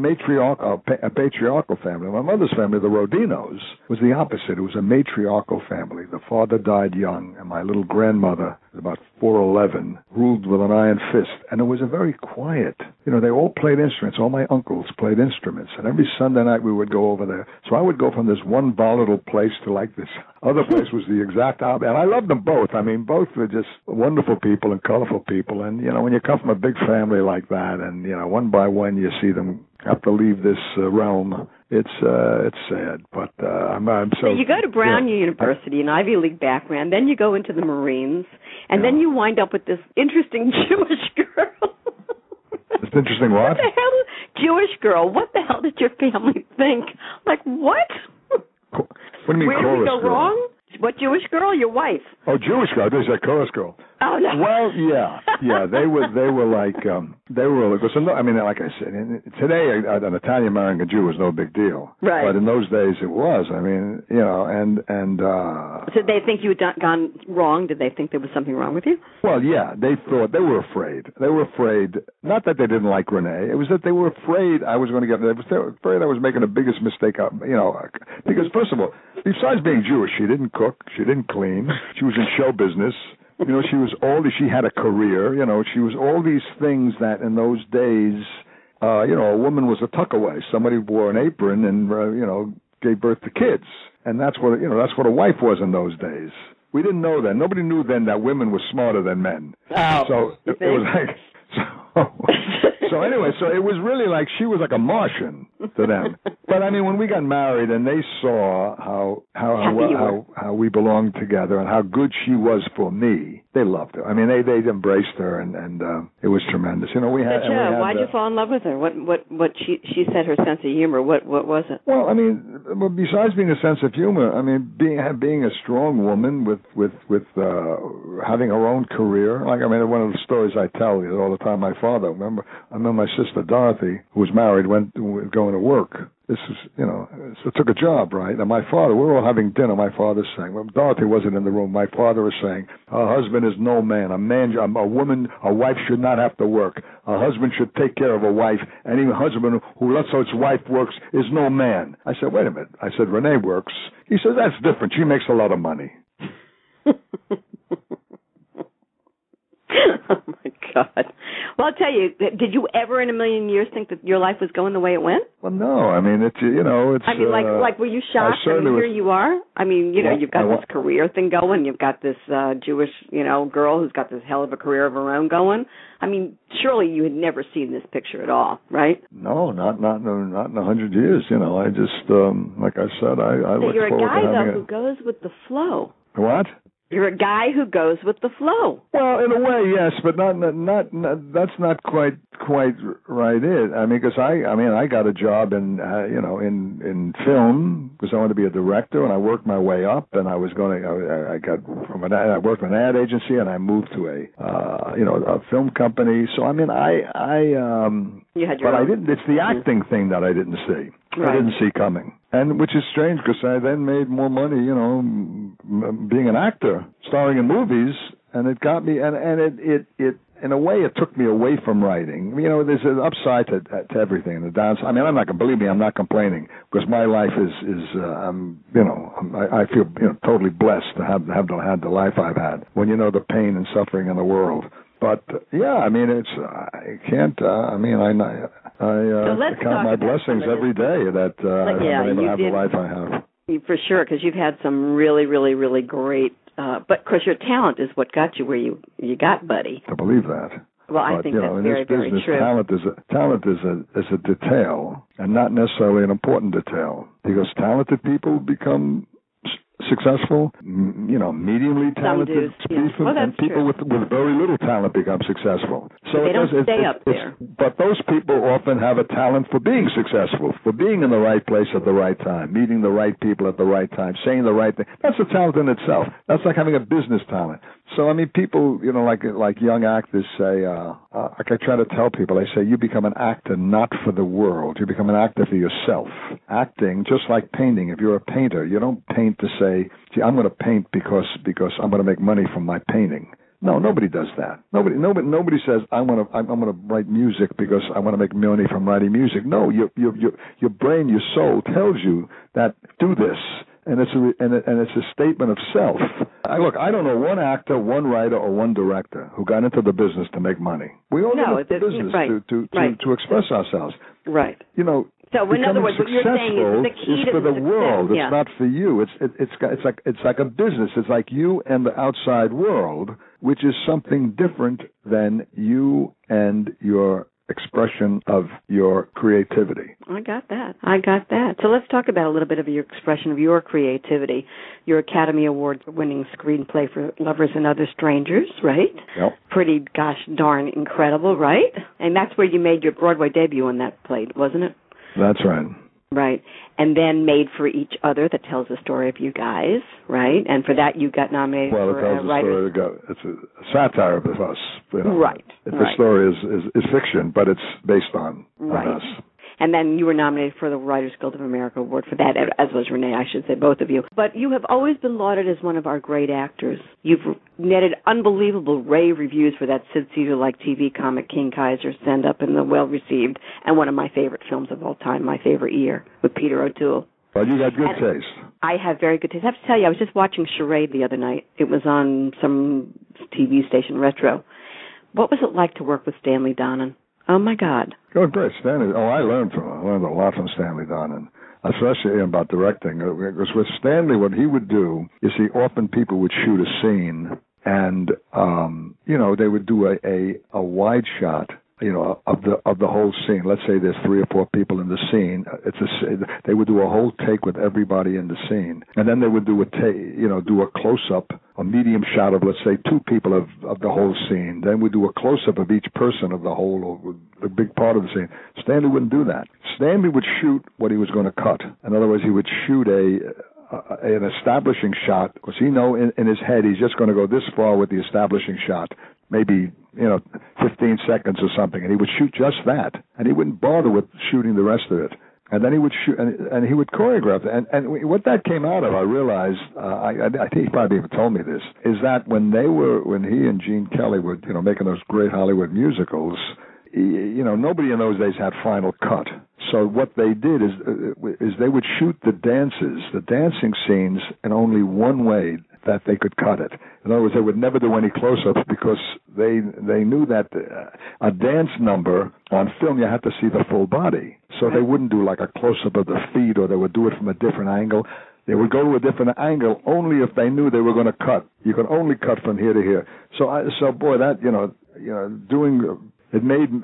S4: patriarchal family. My mother's family, the Rodinos, was the opposite. It was a matriarchal family. The father died young, and my little grandmother, about 4'11", ruled with an iron fist. And it was a very quiet. They all played instruments. All my uncles played instruments, and every Sunday night we would go over there. So I would go from this one volatile place to like this other place was the exact opposite. And I loved them both. I mean, both were just wonderful people and colorful people. And when you come from a big family like that, and one by one you see them have to leave this realm. It's sad, but I'm so.
S3: You go to Brown University, an Ivy League background, then you go into the Marines, and then you wind up with this interesting Jewish girl.
S4: It's interesting what?
S3: What the hell, Jewish girl? What the hell did your family think? Like what?
S4: What do you mean,
S3: where did we go wrong? What Jewish girl? Your wife?
S4: Oh, Jewish girl. This is a chorus girl.
S3: Oh no.
S4: Well, yeah. They were like because I mean, like I said, today an Italian marrying a Jew was no big deal.
S3: Right.
S4: But in those days it was. I mean, and.
S3: So did they think you had gone wrong? Did they think there was something wrong with you?
S4: Well, yeah. They thought they were afraid. They were afraid. Not that they didn't like Renee. It was that they were afraid I was going to get. They were afraid I was making the biggest mistake. Because first of all, besides being Jewish, she didn't cook. She didn't clean. She was in show business. She had a career. She was all these things that in those days, a woman was a tuckaway. Somebody wore an apron and, gave birth to kids. And that's what a wife was in those days. We didn't know then. Nobody knew then that women were smarter than men.
S3: Oh,
S4: so it was like, so anyway, so it was really like she was like a Martian to them. But I mean, when we got married and they saw how we belonged together and how good she was for me, they loved her. I mean, they embraced her and it was tremendous.
S3: Why'd you fall in love with her? What she said her sense of humor. What was it?
S4: Well, I mean, besides being a sense of humor, I mean, being a strong woman with having her own career. Like, I mean, one of the stories I tell you all the time. My father, I remember my sister Dorothy, who was married, went going to work. This is, so took a job, right? And my father, we were all having dinner. My father's saying, well, Dorothy wasn't in the room. My father was saying, her husband is no man. A wife should not have to work. A husband should take care of a wife. Any husband who lets his wife works is no man. I said, wait a minute. I said, Renee works. He said, that's different. She makes a lot of money.
S3: Oh, my God. Well, I'll tell you, did you ever in a million years think that your life was going the way it went?
S4: Well, no. I mean, it's. I mean,
S3: like, were you shocked? Here you are. I mean, you've got this career thing going. You've got this Jewish, girl who's got this hell of a career of her own going. I mean, surely you had never seen this picture at all, right?
S4: No, not in 100 years. I just, like I said, I look forward to having it.
S3: You're a guy, though, who goes with the flow.
S4: What?
S3: You're a guy who goes with the flow.
S4: Well, in a way, yes, but not that's not quite right. I mean, because I got a job in film because I wanted to be a director, and I worked my way up, and I worked for an ad agency, and I moved to a film company. So I mean,
S3: you had your own.
S4: I didn't. It's the acting thing that I didn't see. Right. I didn't see coming. And which is strange because I then made more money, being an actor, starring in movies, and it got me, and it in a way it took me away from writing. There's an upside to everything, and the downside. I mean, I'm not complaining because my life I feel totally blessed to have had the life I've had. When you know the pain and suffering in the world. But yeah, I mean, I can't. I count my blessings every day that I've been able to have the life I have.
S3: For sure, because you've had some really, really, really great. But of course, your talent is what got you where you got, buddy.
S4: I believe that.
S3: Well, I think that's very, very true.
S4: Talent is a detail, and not necessarily an important detail, because talented people become successful, mediumly talented people, and people with very little talent become successful. So
S3: they don't stay up there.
S4: But those people often have a talent for being successful, for being in the right place at the right time, meeting the right people at the right time, saying the right thing. That's a talent in itself. That's like having a business talent. So, I mean, people, you know, like young actors say, like I try to tell people, I say, you become an actor not for the world. You become an actor for yourself. Acting, just like painting. If you're a painter, you don't paint to say, gee, I'm going to paint because I'm going to make money from my painting. No, nobody does that. Nobody says I'm going to write music because I want to make money from writing music. No, your brain, your soul tells you that do this, and it's a statement of self. I don't know one actor, one writer, or one director who got into the business to make money. We all got into the business to express ourselves.
S3: Right.
S4: You know.
S3: So in other words, what you're saying is the key
S4: is for the world.
S3: Yeah.
S4: It's not for you. It's like a business. It's like you and the outside world, which is something different than you and your expression of your creativity.
S3: I got that. So let's talk about a little bit of your expression of your creativity. Your Academy Award-winning screenplay for Lovers and Other Strangers, right?
S4: Yep.
S3: Pretty gosh darn incredible, right? And that's where you made your Broadway debut on that play, wasn't it?
S4: That's right.
S3: Right. And then Made for Each Other, that tells the story of you guys, right? And for that you got nominated for
S4: it tells the story. It's a satire of us. You know.
S3: Right.
S4: The story is fiction, but it's based on us.
S3: And then you were nominated for the Writers Guild of America Award for that, as was Renee, I should say, both of you. But you have always been lauded as one of our great actors. You've netted unbelievable rave reviews for that Sid Caesar-like TV comic, King Kaiser, Stand Up, and the well-received, and one of my favorite films of all time, My Favorite Year, with Peter O'Toole.
S4: Well, you got good taste.
S3: I have very good taste. I have to tell you, I was just watching Charade the other night. It was on some TV station, Retro. What was it like to work with Stanley Donen? Oh, my God.
S4: Oh, great. Stanley. I learned a lot from Stanley Donen, especially about directing. Because with Stanley, what he would do is often people would shoot a scene, and, they would do a wide shot, of the whole scene. Let's say there's 3 or 4 people in the scene. They would do a whole take with everybody in the scene, and then they would do a close-up, a medium shot of, let's say, 2 people of the whole scene. Then we do a close-up of each person of the whole, the big part of the scene. Stanley wouldn't do that. Stanley would shoot what he was going to cut. In other words, he would shoot an establishing shot, because he in his head he's just going to go this far with the establishing shot, maybe 15 seconds or something, and he would shoot just that, and he wouldn't bother with shooting the rest of it. And then he would shoot, and he would choreograph it. And what that came out of, I realized, I think he probably even told me this, is that when he and Gene Kelly were making those great Hollywood musicals, nobody in those days had Final Cut. So what they did is they would shoot the dancing scenes in only one way that they could cut it. In other words, they would never do any close-ups because they knew that a dance number on film, you had to see the full body. So they wouldn't do like a close-up of the feet, or they would do it from a different angle. They would go to a different angle only if they knew they were going to cut. You could only cut from here to here. So boy, that doing. It made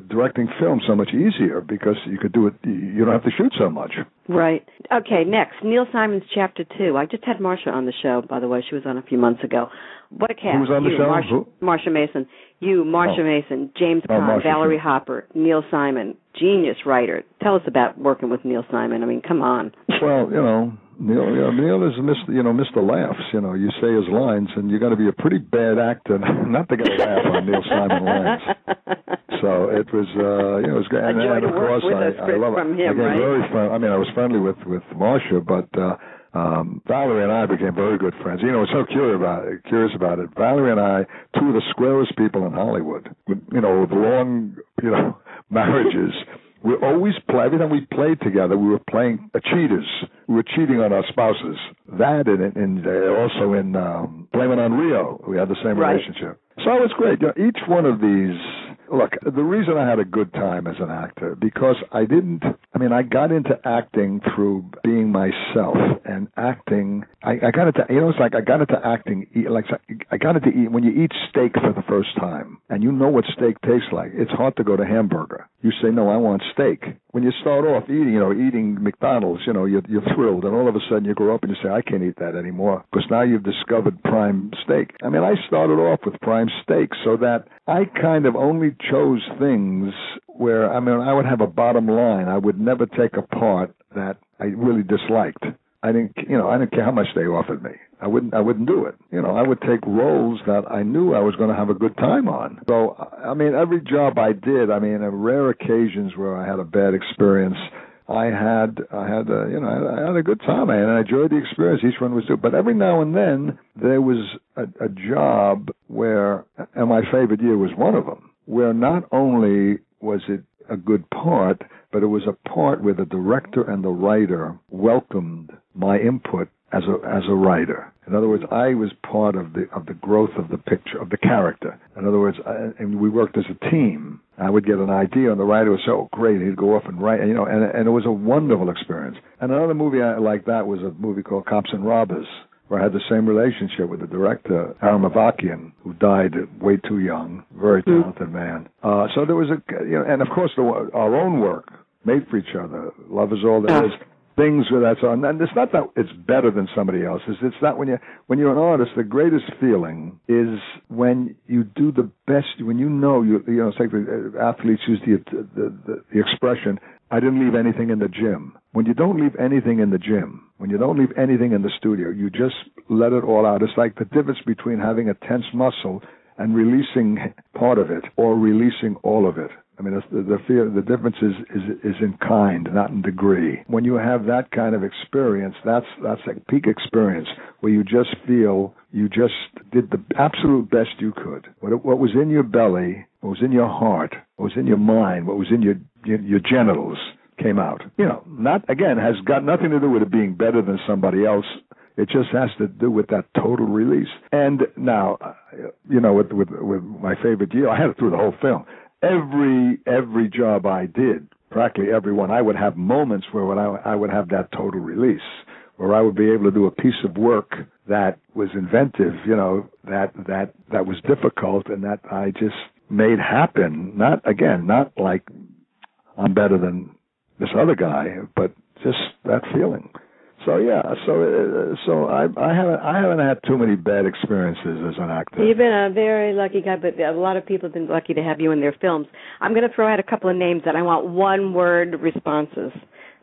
S4: directing film so much easier because you could do it. You don't have to shoot so much.
S3: Right. Okay, next, Neil Simon's Chapter 2. I just had Marsha on the show, by the way. She was on a few months ago. What a cast.
S4: Who was on the show?
S3: Marsha Mason. Marsha Mason, James Caan, Valerie Hopper, Neil Simon, genius writer. Tell us about working with Neil Simon. I mean, come on.
S4: Well, Neil is Mr. Laughs. You say his lines, and you got to be a pretty bad actor not to get a laugh on Neil Simon lines. So it was, it was great.
S3: And of course, I love it. I
S4: was friendly with Marsha, but Valerie and I became very good friends. It's so curious about it. Valerie and I, 2 of the squarest people in Hollywood, with long, marriages. We always play. Every time we played together, we were playing cheaters. We were cheating on our spouses. That and also in Blame It on Rio, we had the same relationship. So it was great. Each one of these. Look, the reason I had a good time as an actor, because I got into acting through being myself, and acting, I got into, it's like I got into acting, I got into eat, when you eat steak for the first time, and you know what steak tastes like, it's hard to go to hamburger. You say, no, I want steak. When you start off eating McDonald's, you're thrilled, and all of a sudden you grow up and you say, I can't eat that anymore, because now you've discovered prime steak. I started off with prime steak, so that I kind of only chose things where, I would have a bottom line. I would never take a part that I really disliked. I didn't care how much they offered me. I wouldn't do it. I would take roles that I knew I was going to have a good time on. So, I mean, every job I did, I mean, on rare occasions where I had a bad experience, I had a good time, and I enjoyed the experience. Each one was good. But every now and then, there was a job where, and my favorite year was one of them, where not only was it a good part, but it was a part where the director and the writer welcomed my input as a writer. In other words, I was part of the growth of the picture, of the character. In other words, and we worked as a team. I would get an idea, and the writer would say, "Oh, great!" He'd go off and write, and it was a wonderful experience. And another movie like that was a movie called Cops and Robbers, where I had the same relationship with the director, Aramabakian, who died way too young, very talented man. So there was and of course our own work made for each other. Love is all there is. Things where that's on, and it's not that it's better than somebody else's. It's that when you're an artist, the greatest feeling is when you do the best. When it's like the athletes use the expression, "I didn't leave anything in the gym." When you don't leave anything in the gym, when you don't leave anything in the studio, you just let it all out. It's like the difference between having a tense muscle and releasing part of it, or releasing all of it. I mean, the difference is in kind, not in degree. When you have that kind of experience, that's a peak experience where you just feel you just did the absolute best you could. What was in your belly, what was in your heart, what was in your mind, what was in your genitals came out. Has got nothing to do with it being better than somebody else. It just has to do with that total release. And now, with my favorite year, I had it through the whole film. Every job I did, practically every one, I would have moments where I would have that total release, where I would be able to do a piece of work that was inventive, that was difficult, and that I just made happen. Not like I'm better than this other guy, but just that feeling. So I haven't had too many bad experiences as an actor.
S3: You've been a very lucky guy, but a lot of people have been lucky to have you in their films. I'm going to throw out a couple of names that I want one-word responses.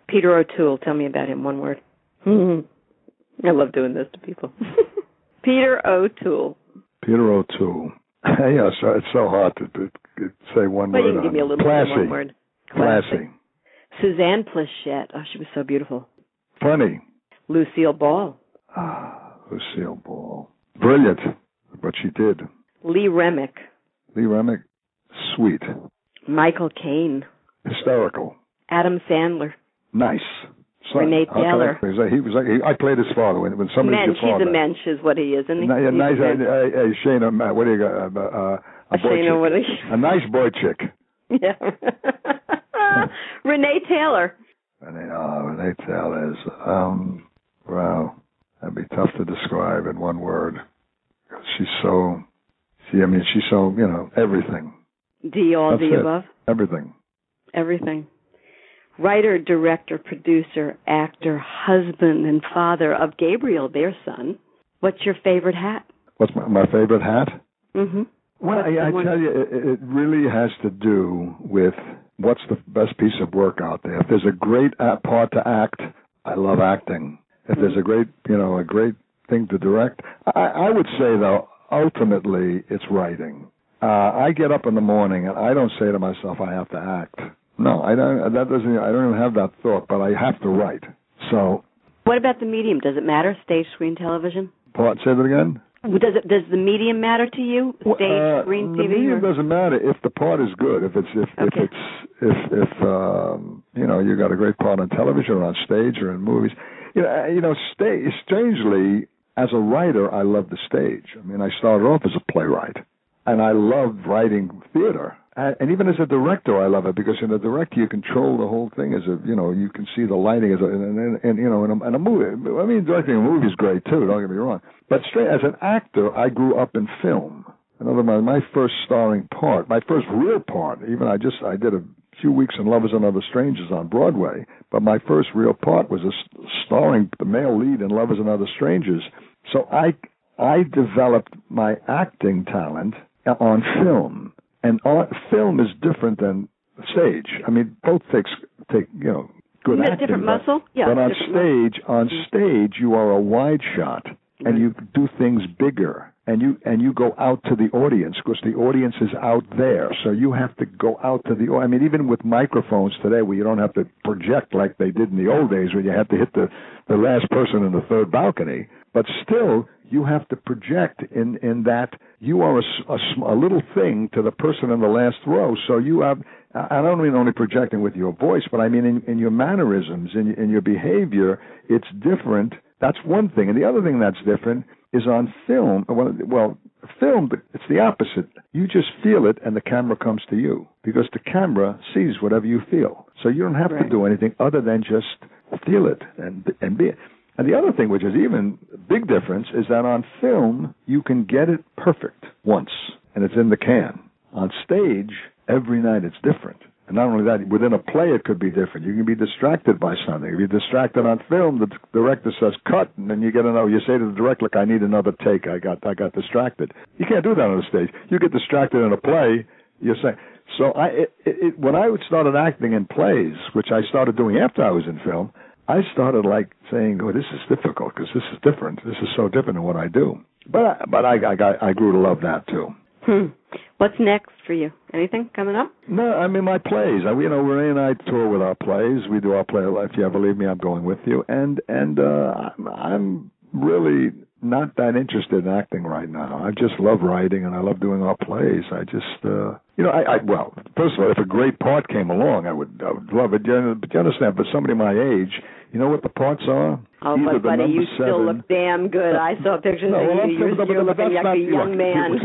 S3: Peter O'Toole, tell me about him, one word. I love doing this to people. Peter O'Toole.
S4: Peter O'Toole. Yeah, so it's so hard to say one word.
S3: But you can give me a little
S4: Classy.
S3: One word.
S4: Classy.
S3: Suzanne Pleshette. Oh, she was so beautiful.
S4: Funny.
S3: Lucille Ball.
S4: Lucille Ball. Brilliant, what she did.
S3: Lee Remick.
S4: Sweet. Michael
S3: Caine.
S4: Hysterical.
S3: Adam Sandler.
S4: Nice.
S3: Renee Taylor.
S4: I played his father when somebody.
S3: Mensch, he's a mensch, is what he is, isn't he?
S4: Nice. Hey, Shana, what do you got? A boy chick. A nice boy chick.
S3: Yeah. Renee Taylor.
S4: Renee Taylor is, wow, that'd be tough to describe in one word. She's so, everything.
S3: All the above?
S4: Everything.
S3: Everything. Writer, director, producer, actor, husband, and father of Gabriel, their son. What's your favorite hat?
S4: What's my favorite hat?
S3: Mm-hmm.
S4: Well, I tell you, it really has to do with what's the best piece of work out there. If there's a great part to act, I love acting. If there's a great thing to direct, I would say, though, ultimately, it's writing. I get up in the morning and I don't say to myself, I have to act. No, I don't. I don't even have that thought, but I have to write. So.
S3: What about the medium? Does it matter? Stage, screen, television?
S4: Say that again.
S3: Does the medium matter to you? Stage, screen, TV?
S4: The medium doesn't matter if the part is good. If you got a great part on television or on stage or in movies. Strangely, as a writer, I love the stage. I mean, I started off as a playwright, and I loved writing theater. And even as a director, I love it because in a director you control the whole thing. You can see the lighting in a movie. I mean, directing a movie is great too. Don't get me wrong. But as an actor, I grew up in film. In other words, my first starring part, my first real part. Even I did a few weeks in Lovers and Other Strangers on Broadway. But my first real part was starring the male lead in Lovers and Other Strangers. So I developed my acting talent on film. And film is different than stage. I mean, both take good good acting.
S3: Different muscle? Yeah.
S4: But on stage, you are a wide shot, and you do things bigger. And you go out to the audience because the audience is out there. So you have to go out to the. I mean, even with microphones today, where you don't have to project like they did in the old days, when you had to hit the last person in the third balcony. But still, you have to project in that you are a little thing to the person in the last row. So you have. I don't mean only projecting with your voice, but I mean in your mannerisms, in your behavior. It's different. That's one thing. And the other thing that's different is on film. Well, film, it's the opposite. You just feel it, and the camera comes to you because the camera sees whatever you feel. So you don't have to do anything other than just feel it and be it. And the other thing, which is even a big difference, is that on film, you can get it perfect once, and it's in the can. On stage, every night it's different. And not only that, within a play it could be different. You can be distracted by something. If you're distracted on film, the director says cut, and then you get you say to the director, look, I need another take. I got distracted. You can't do that on the stage. You get distracted in a play, you say. So when I started acting in plays, which I started doing after I was in film, I started like saying, oh, this is difficult because this is different. This is so different than what I do. But I grew to love that too.
S3: What's next for you? Anything coming up?
S4: No, I mean my plays. Renee and I tour with our plays. We do our play. If you ever leave me, I'm going with you. And I'm really not that interested in acting right now. I just love writing and I love doing our plays. I just well, first of all, if a great part came along, I would love it. But you understand? But somebody my age, you know what the parts are?
S3: Oh, but buddy, you still look damn good. I saw pictures of you. You're looking like a young man.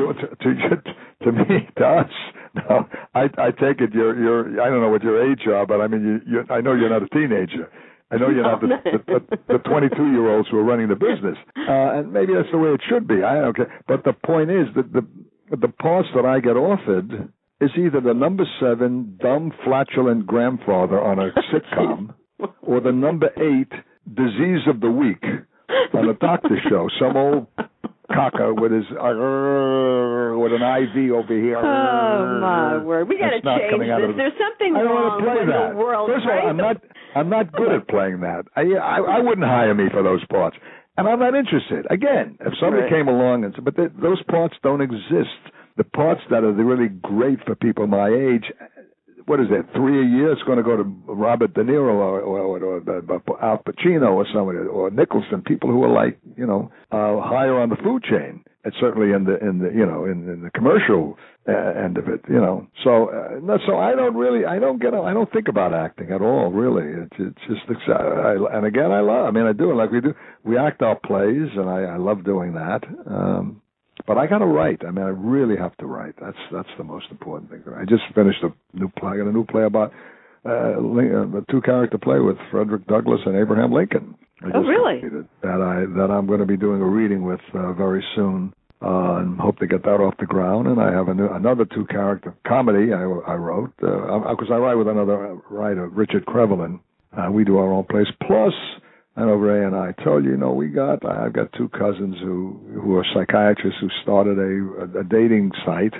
S4: To me, to us, no. I take it you're. I don't know what your age are, but I mean, I know you're not a teenager. I know you're not the 22-year-olds who are running the business, and maybe that's the way it should be. I don't care. But the point is that the parts that I get offered is either the number 7 dumb, flatulent grandfather on a sitcom, or the number 8 disease of the week on a doctor show. Some old cocker with his with an IV over here.
S3: Oh my word! We got to change this. There's something wrong with the world.
S4: First of all, I'm not good at playing that. I wouldn't hire me for those parts, and I'm not interested. Again, if somebody came along and said, but those parts don't exist. The parts that are really great for people my age. What is that? 3 a year? It's going to go to Robert De Niro or Al Pacino or somebody, or Nicholson. People who are like, higher on the food chain. It's certainly in the commercial end of it, So I don't think about acting at all. Really, it's just and again I do it like we do. We act our plays, and I love doing that. But I got to write. I mean, I really have to write. That's the most important thing. I just finished a new play. I got a new play about a 2-character play with Frederick Douglass and Abraham Lincoln.
S3: Oh, really?
S4: That I'm going to be doing a reading with very soon, and hope to get that off the ground. And I have another 2-character comedy I wrote because I write with another writer, Richard Crevelin. We do our own plays. Plus, I know Ray and I told you, I've got 2 cousins who are psychiatrists who started a dating site.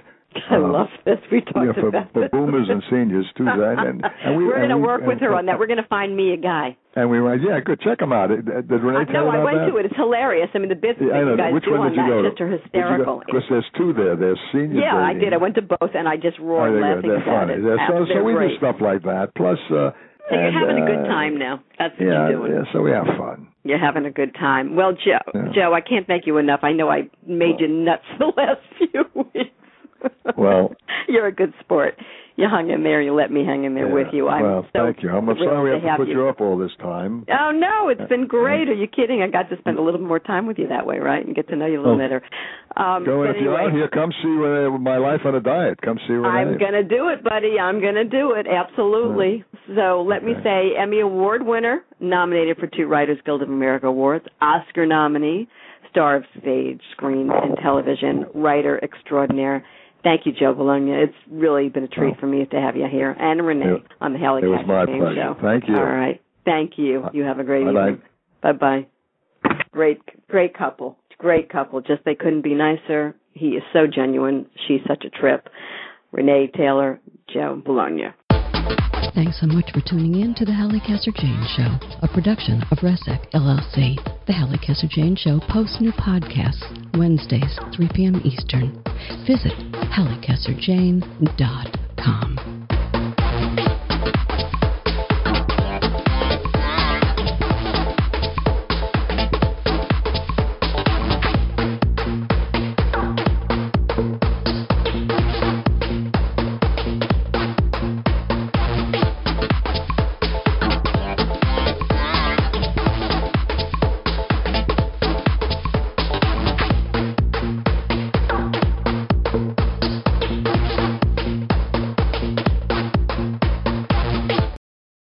S3: I love this. We talked about
S4: for boomers and seniors too. And
S3: we're going to work with her on that. We're going to find me a guy.
S4: And we were good. Check them out. Did Renee tell you about
S3: I went to it. It's hilarious. I mean, the bits that you guys do on that just are hysterical.
S4: Because there's 2 there. There's seniors.
S3: Yeah, I did. I went to both, and I just roared laughing about it.
S4: So we do stuff like that. Plus.
S3: So you're having a good time now. That's what you're doing.
S4: Yeah, so we have fun.
S3: You're having a good time. Well, Joe, I can't thank you enough. I know I made you nuts the last few weeks.
S4: Well,
S3: you're a good sport. You hung in there. You let me hang in there with you.
S4: Thank you. I'm sorry we have to put you up all this time.
S3: Oh, no, it's been great. Are you kidding? I got to spend a little more time with you that way, right, and get to know you a little better.
S4: If you're out here, come see My Life on a Diet. Come see Renee.
S3: I'm going to do it, buddy. I'm going to do it. Absolutely. So let me say, Emmy Award winner, nominated for 2 Writers Guild of America Awards, Oscar nominee, star of stage, screen, and television, writer extraordinaire. Thank you, Joe Bologna. It's really been a treat for me to have you here. And Renee on the Halli Casser-Jayne Show.
S4: Thank you.
S3: All right. Thank you. You have a great evening. Bye-bye. Great couple. Great couple. Just they couldn't be nicer. He is so genuine. She's such a trip. Renée Taylor, Joe Bologna.
S1: Thanks so much for tuning in to The Halli Casser-Jayne Show, a production of Resec, LLC. The Halli Casser-Jayne Show posts new podcasts Wednesdays, 3 p.m. Eastern. Visit hallicasserjayne.com.